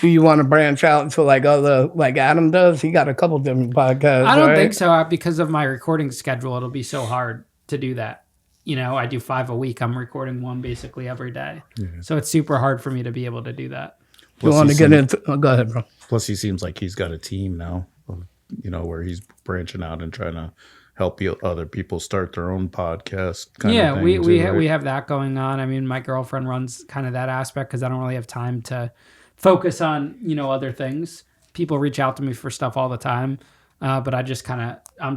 Do you want to branch out to like Adam does? He got a couple different podcasts. I don't think so. Because of my recording schedule, it'll be so hard to do that. I do 5 a week. I'm recording one basically every day. Yeah. So it's super hard for me to be able to do that. You want to get into... Oh, go ahead, bro. Plus, he seems like he's got a team now, where he's branching out and trying to help other people start their own podcast. Yeah, we have that going on. I mean, my girlfriend runs kind of that aspect because I don't really have time to focus on, other things. People reach out to me for stuff all the time. But I'm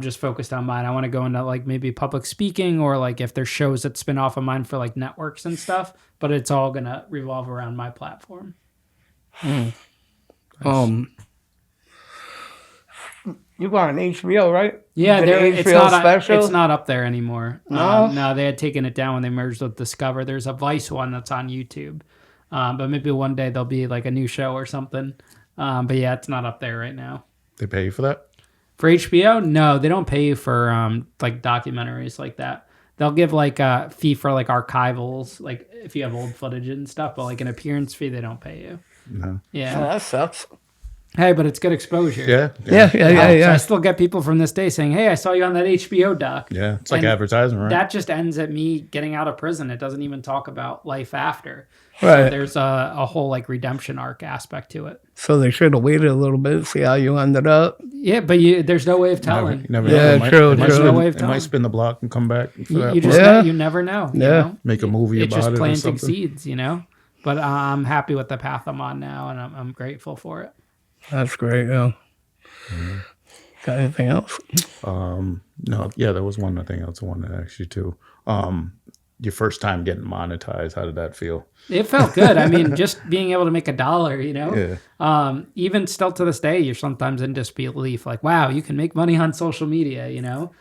just focused on mine. I want to go into like maybe public speaking or like if there's shows that spin off of mine for like networks and stuff, but it's all going to revolve around my platform. Nice. You got an HBO, right? Yeah, special? It's not up there anymore. No? No, they had taken it down when they merged with Discover. There's a Vice one that's on YouTube. But maybe one day there'll be like a new show or something. But yeah, it's not up there right now. They pay you for that? For HBO? No, they don't pay you for like documentaries like that. They'll give like a fee for like archivals, like if you have old footage and stuff, but like an appearance fee, they don't pay you. No. Yeah. Oh, that sucks. Hey, but it's good exposure. Yeah. So I still get people from this day saying, "Hey, I saw you on that HBO doc." Yeah, it's like advertising, right? That just ends at me getting out of prison. It doesn't even talk about life after. Right. So there's a whole like redemption arc aspect to it. So they should have waited a little bit, see how you ended up. Yeah, but there's no way of telling. Never Yeah, know. true, There's true. no way of It telling. might spin the block and come back. For that You just part. you never know. You Yeah. know? Make a movie It about just it or planting something. seeds, you know. But I'm happy with the path I'm on now, and I'm grateful for it. That's great, yeah. Got anything else? No, yeah, there was one thing else I wanted to ask you too. Your first time getting monetized, how did that feel? It felt good. I mean, just being able to make $1, you know. Yeah. Even still to this day, you're sometimes in disbelief, like, wow, you can make money on social media, you know.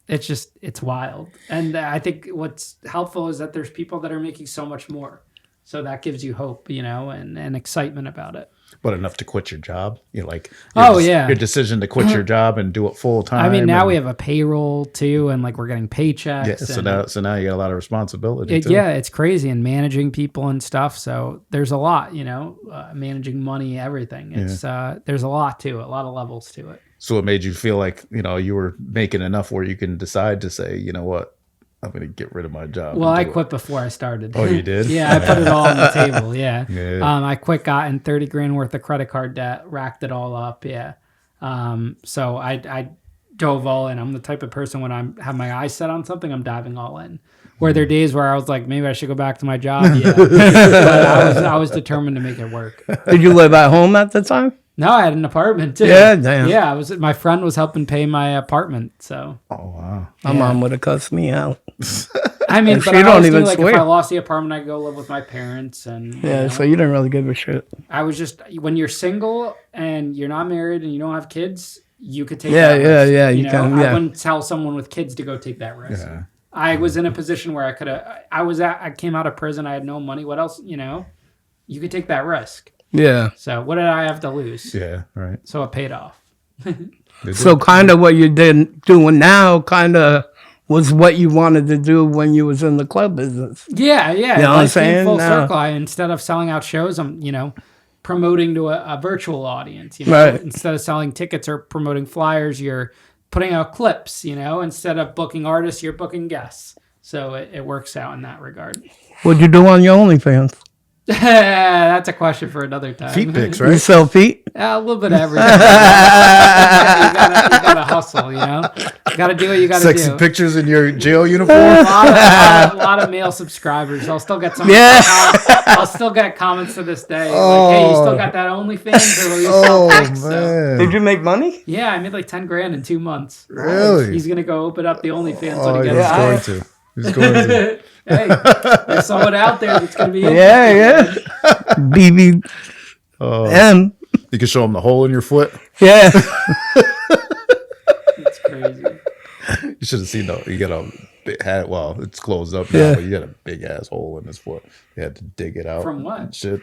It's wild. And I think what's helpful is that there's people that are making so much more. So that gives you hope, you know, and excitement about it. But enough to quit your job? You're like, your decision to quit your job and do it full time. I mean, now we have a payroll too, and like we're getting paychecks. Yeah, so now you got a lot of responsibility. Too. Yeah, it's crazy, and managing people and stuff. So there's a lot, you know, managing money, everything. It's there's a lot to it, a lot of levels to it. So it made you feel like, you know, you were making enough where you can decide to say, you know what, I'm going to get rid of my job. Well, I quit before I started. Oh, you did? Yeah, I put it all on the table. Yeah. Yeah. I quit, got in $30,000 worth of credit card debt, racked it all up. Yeah. So I dove all in. I'm the type of person when I have my eyes set on something, I'm diving all in. Were there days where I was like, maybe I should go back to my job? Yeah. But I was determined to make it work. Did you live at home at the time? No, I had an apartment too. Yeah, damn. Yeah, my friend was helping pay my apartment. So. Oh, wow. My mom would have cussed me out. I mean, And but she I don't always even knew, like, swear. if I lost the apartment, I'd go live with my parents. And Yeah, you know, so you didn't really give a shit. I was just, when you're single and you're not married and you don't have kids, you could take Yeah, that yeah, risk. yeah, you know? can, I yeah. wouldn't tell someone with kids to go take that risk. Yeah. I was in a position where I could have, I came out of prison, I had no money. What else, you know? You could take that risk. Yeah. So what did I have to lose? Yeah, right. So it paid off. So kind of what you're doing now kind of was what you wanted to do when you was in the club business. Yeah. You know what I'm Like, saying? full No. circle. Instead of selling out shows, I'm, you know, promoting to a virtual audience. You know, Right. Instead of selling tickets or promoting flyers, you're putting out clips. You know, instead of booking artists, you're booking guests. So it works out in that regard. What'd you do on your OnlyFans? That's a question for another time. Feet pics, You right? sell feet? A little bit of everything. you gotta hustle, you know? You gotta do what you gotta Sexy do. pictures in your jail uniform? A lot of male subscribers. I'll still get some. Yeah. I'll still get comments to this day. Like, hey, you still got that OnlyFans? Or will you sell pics? So, man. Did you make money? yeah, I made like $10,000 in 2 months. Really? He's gonna go open up the OnlyFans Oh, when he he's gets going to. He's going to. Hey, there's someone out there that's gonna be. Yeah. BBM. You can show him the hole in your foot. Yeah. It's crazy. You should have seen you got a big hat. Well, it's closed up now, but you got a big ass hole in his foot. You had to dig it out. From what? and shit.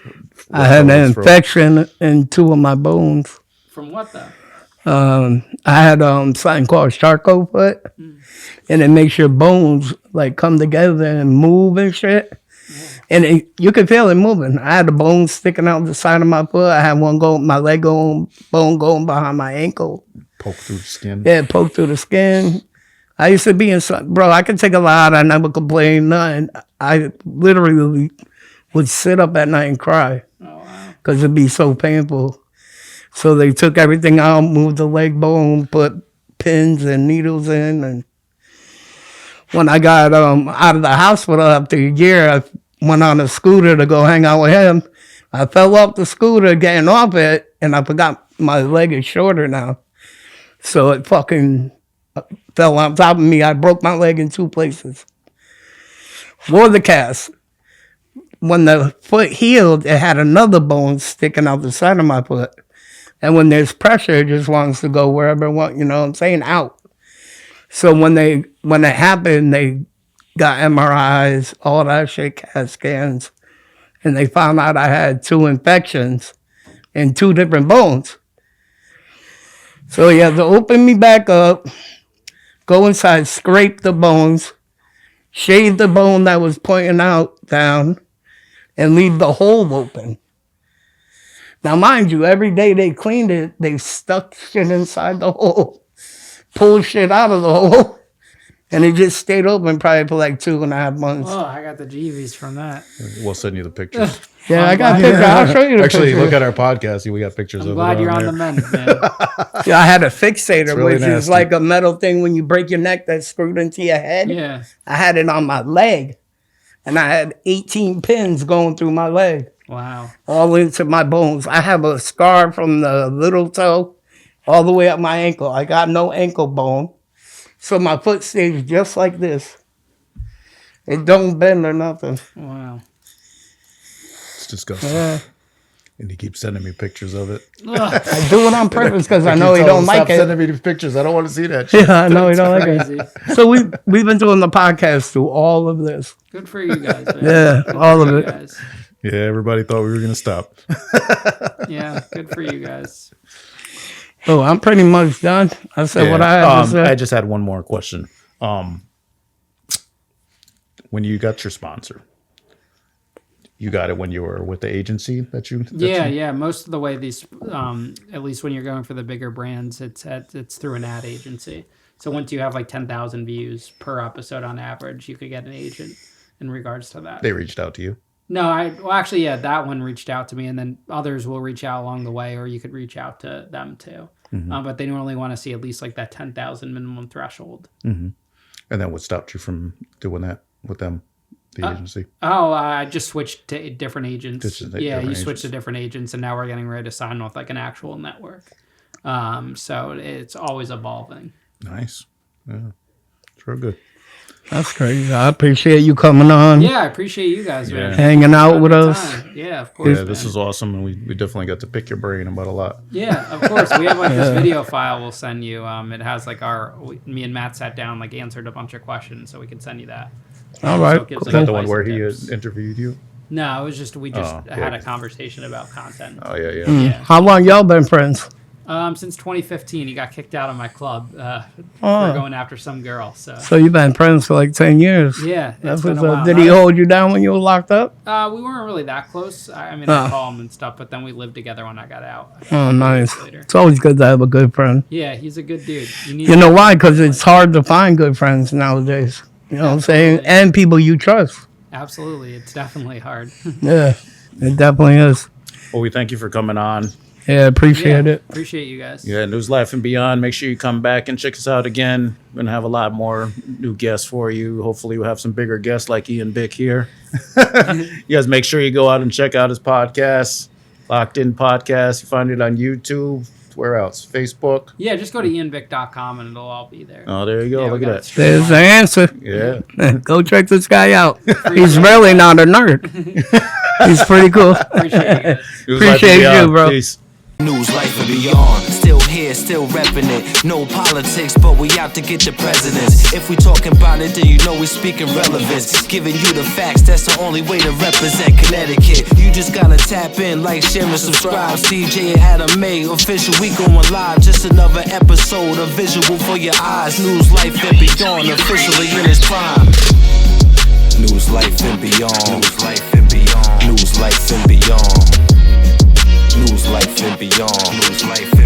I had an Froze from- infection in 2 of my bones. From what though? I had something called charcoal foot, and it makes your bones like come together and move and shit. And you can feel it moving. I had the bones sticking out the side of my foot. I had my leg bone going behind my ankle. Poke through the skin. Yeah, it poked through the skin. I used to be bro, I could take a lot. I never complained, nothing. I literally would sit up at night and cry because it'd be so painful. So they took everything out, moved the leg bone, put pins and needles in. And when I got out of the hospital after a year, I went on a scooter to go hang out with him. I fell off the scooter getting off it, and I forgot my leg is shorter now. So it fucking fell on top of me. I broke my leg in 2 places. Wore the cast. When the foot healed, it had another bone sticking out the side of my foot. And when there's pressure, it just wants to go wherever it wants, you know what I'm saying, out. So when it happened, they got MRIs, all that shit, CAT scans, and they found out I had 2 infections in 2 different bones. So he had to open me back up, go inside, scrape the bones, shave the bone that was pointing out down, and leave the hole open. Now, mind you, every day they cleaned it, they stuck shit inside the hole, pulled shit out of the hole, and it just stayed open probably for like 2.5 months. Oh, I got the GVs from that. We'll send you the pictures. Yeah, I got pictures. I'll show you the Actually, pictures. look at our podcast. We got pictures I'm of glad it you're on there. the mend, man. Yeah, I had a fixator, really which is nasty. like a metal thing when you break your neck that's screwed into your head. Yeah. I had it on my leg, and I had 18 pins going through my leg, Wow. all into my bones. I have a scar from the little toe all the way up my ankle. I got no ankle bone, so my foot stays just like this. It don't bend or nothing. Wow. It's disgusting. Yeah. And he keeps sending me pictures of it. Ugh, I do it on purpose because I know he keep don't telling him, like Stop it. sending me the pictures. I don't want to see that shit. Yeah, I know he don't like crazy. it. So we've been doing the podcast through all of this. Good for you guys, man. Yeah, Good all for of you it. guys. Yeah, everybody thought we were going to stop. Yeah, good for you guys. Oh, I'm pretty much done. I said what I had to say. I just had one more question. When you got your sponsor, you got it when you were with the agency that you... Yeah. Most of the way these, at least when you're going for the bigger brands, it's through an ad agency. So once you have like 10,000 views per episode on average, you could get an agent in regards to that. They reached out to you? No, that one reached out to me, and then others will reach out along the way, or you could reach out to them too. But they normally want to see at least like that 10,000 minimum threshold. And then what stopped you from doing that with them, the agency? Oh, I just switched to different agents. Just to Yeah, different you switched to agents. different agents, and now we're getting ready to sign with like an actual network. So it's always evolving. Nice. Yeah. It's real good. That's crazy. I appreciate you coming on, Yeah, I appreciate you guys, man. hanging out with Good us. time. Yeah, of course. Yeah, this is awesome, and we definitely got to pick your brain about a lot. Yeah, of course. We have like this video file we'll send you. It has like me and Matt sat down, like answered a bunch of questions, so we can send you that. All right. So it gives, Is that like, the one advice where and he tips. interviewed you? No, it was just we just Oh, had yeah. a conversation about content. Oh, yeah. Yeah. How long y'all been friends? Since 2015, he got kicked out of my club for Oh. going after some girl. So So you've been friends for like 10 years. yeah, That's it's been what's a up. while. Did he hold you down when you were locked up? We weren't really that close. I mean, Oh. I call him and stuff, but then we lived together when I got out. Oh, nice. Later. It's always good to have a good friend. Yeah, he's a good dude. You know why? Because it's hard to find good friends nowadays. You know what I'm saying? And people you trust. Absolutely, it's definitely hard. Yeah, it definitely is. Well, we thank you for coming on. Yeah, appreciate it. Appreciate you guys. Yeah, News Life and Beyond. Make sure you come back and check us out again. We're going to have a lot more new guests for you. Hopefully, we'll have some bigger guests like Ian Bick here. You guys make sure you go out and check out his podcast, Locked In Podcast. You find it on YouTube. Where else? Facebook. Yeah, just go to ianbick.com and it'll all be there. Oh, there you go. Yeah, we Look got at it that. There's the answer. Yeah. Go check this guy out. He's really not a nerd. He's pretty cool. Appreciate you guys. News Life and Appreciate you, Beyond. bro. Peace. News, life, and beyond. Still here, still repping it. No politics, but we out to get the presidents. If we talking about it, then you know we speaking relevance. Giving you the facts, that's the only way to represent Connecticut. You just gotta tap in, like, share, and subscribe. CJ and Adam May, official, we going live. Just another episode, a visual for your eyes. News, life, and beyond, officially in its prime. News, life, and beyond. News, life, and beyond. News, life, and beyond. News, life, and beyond. News, life,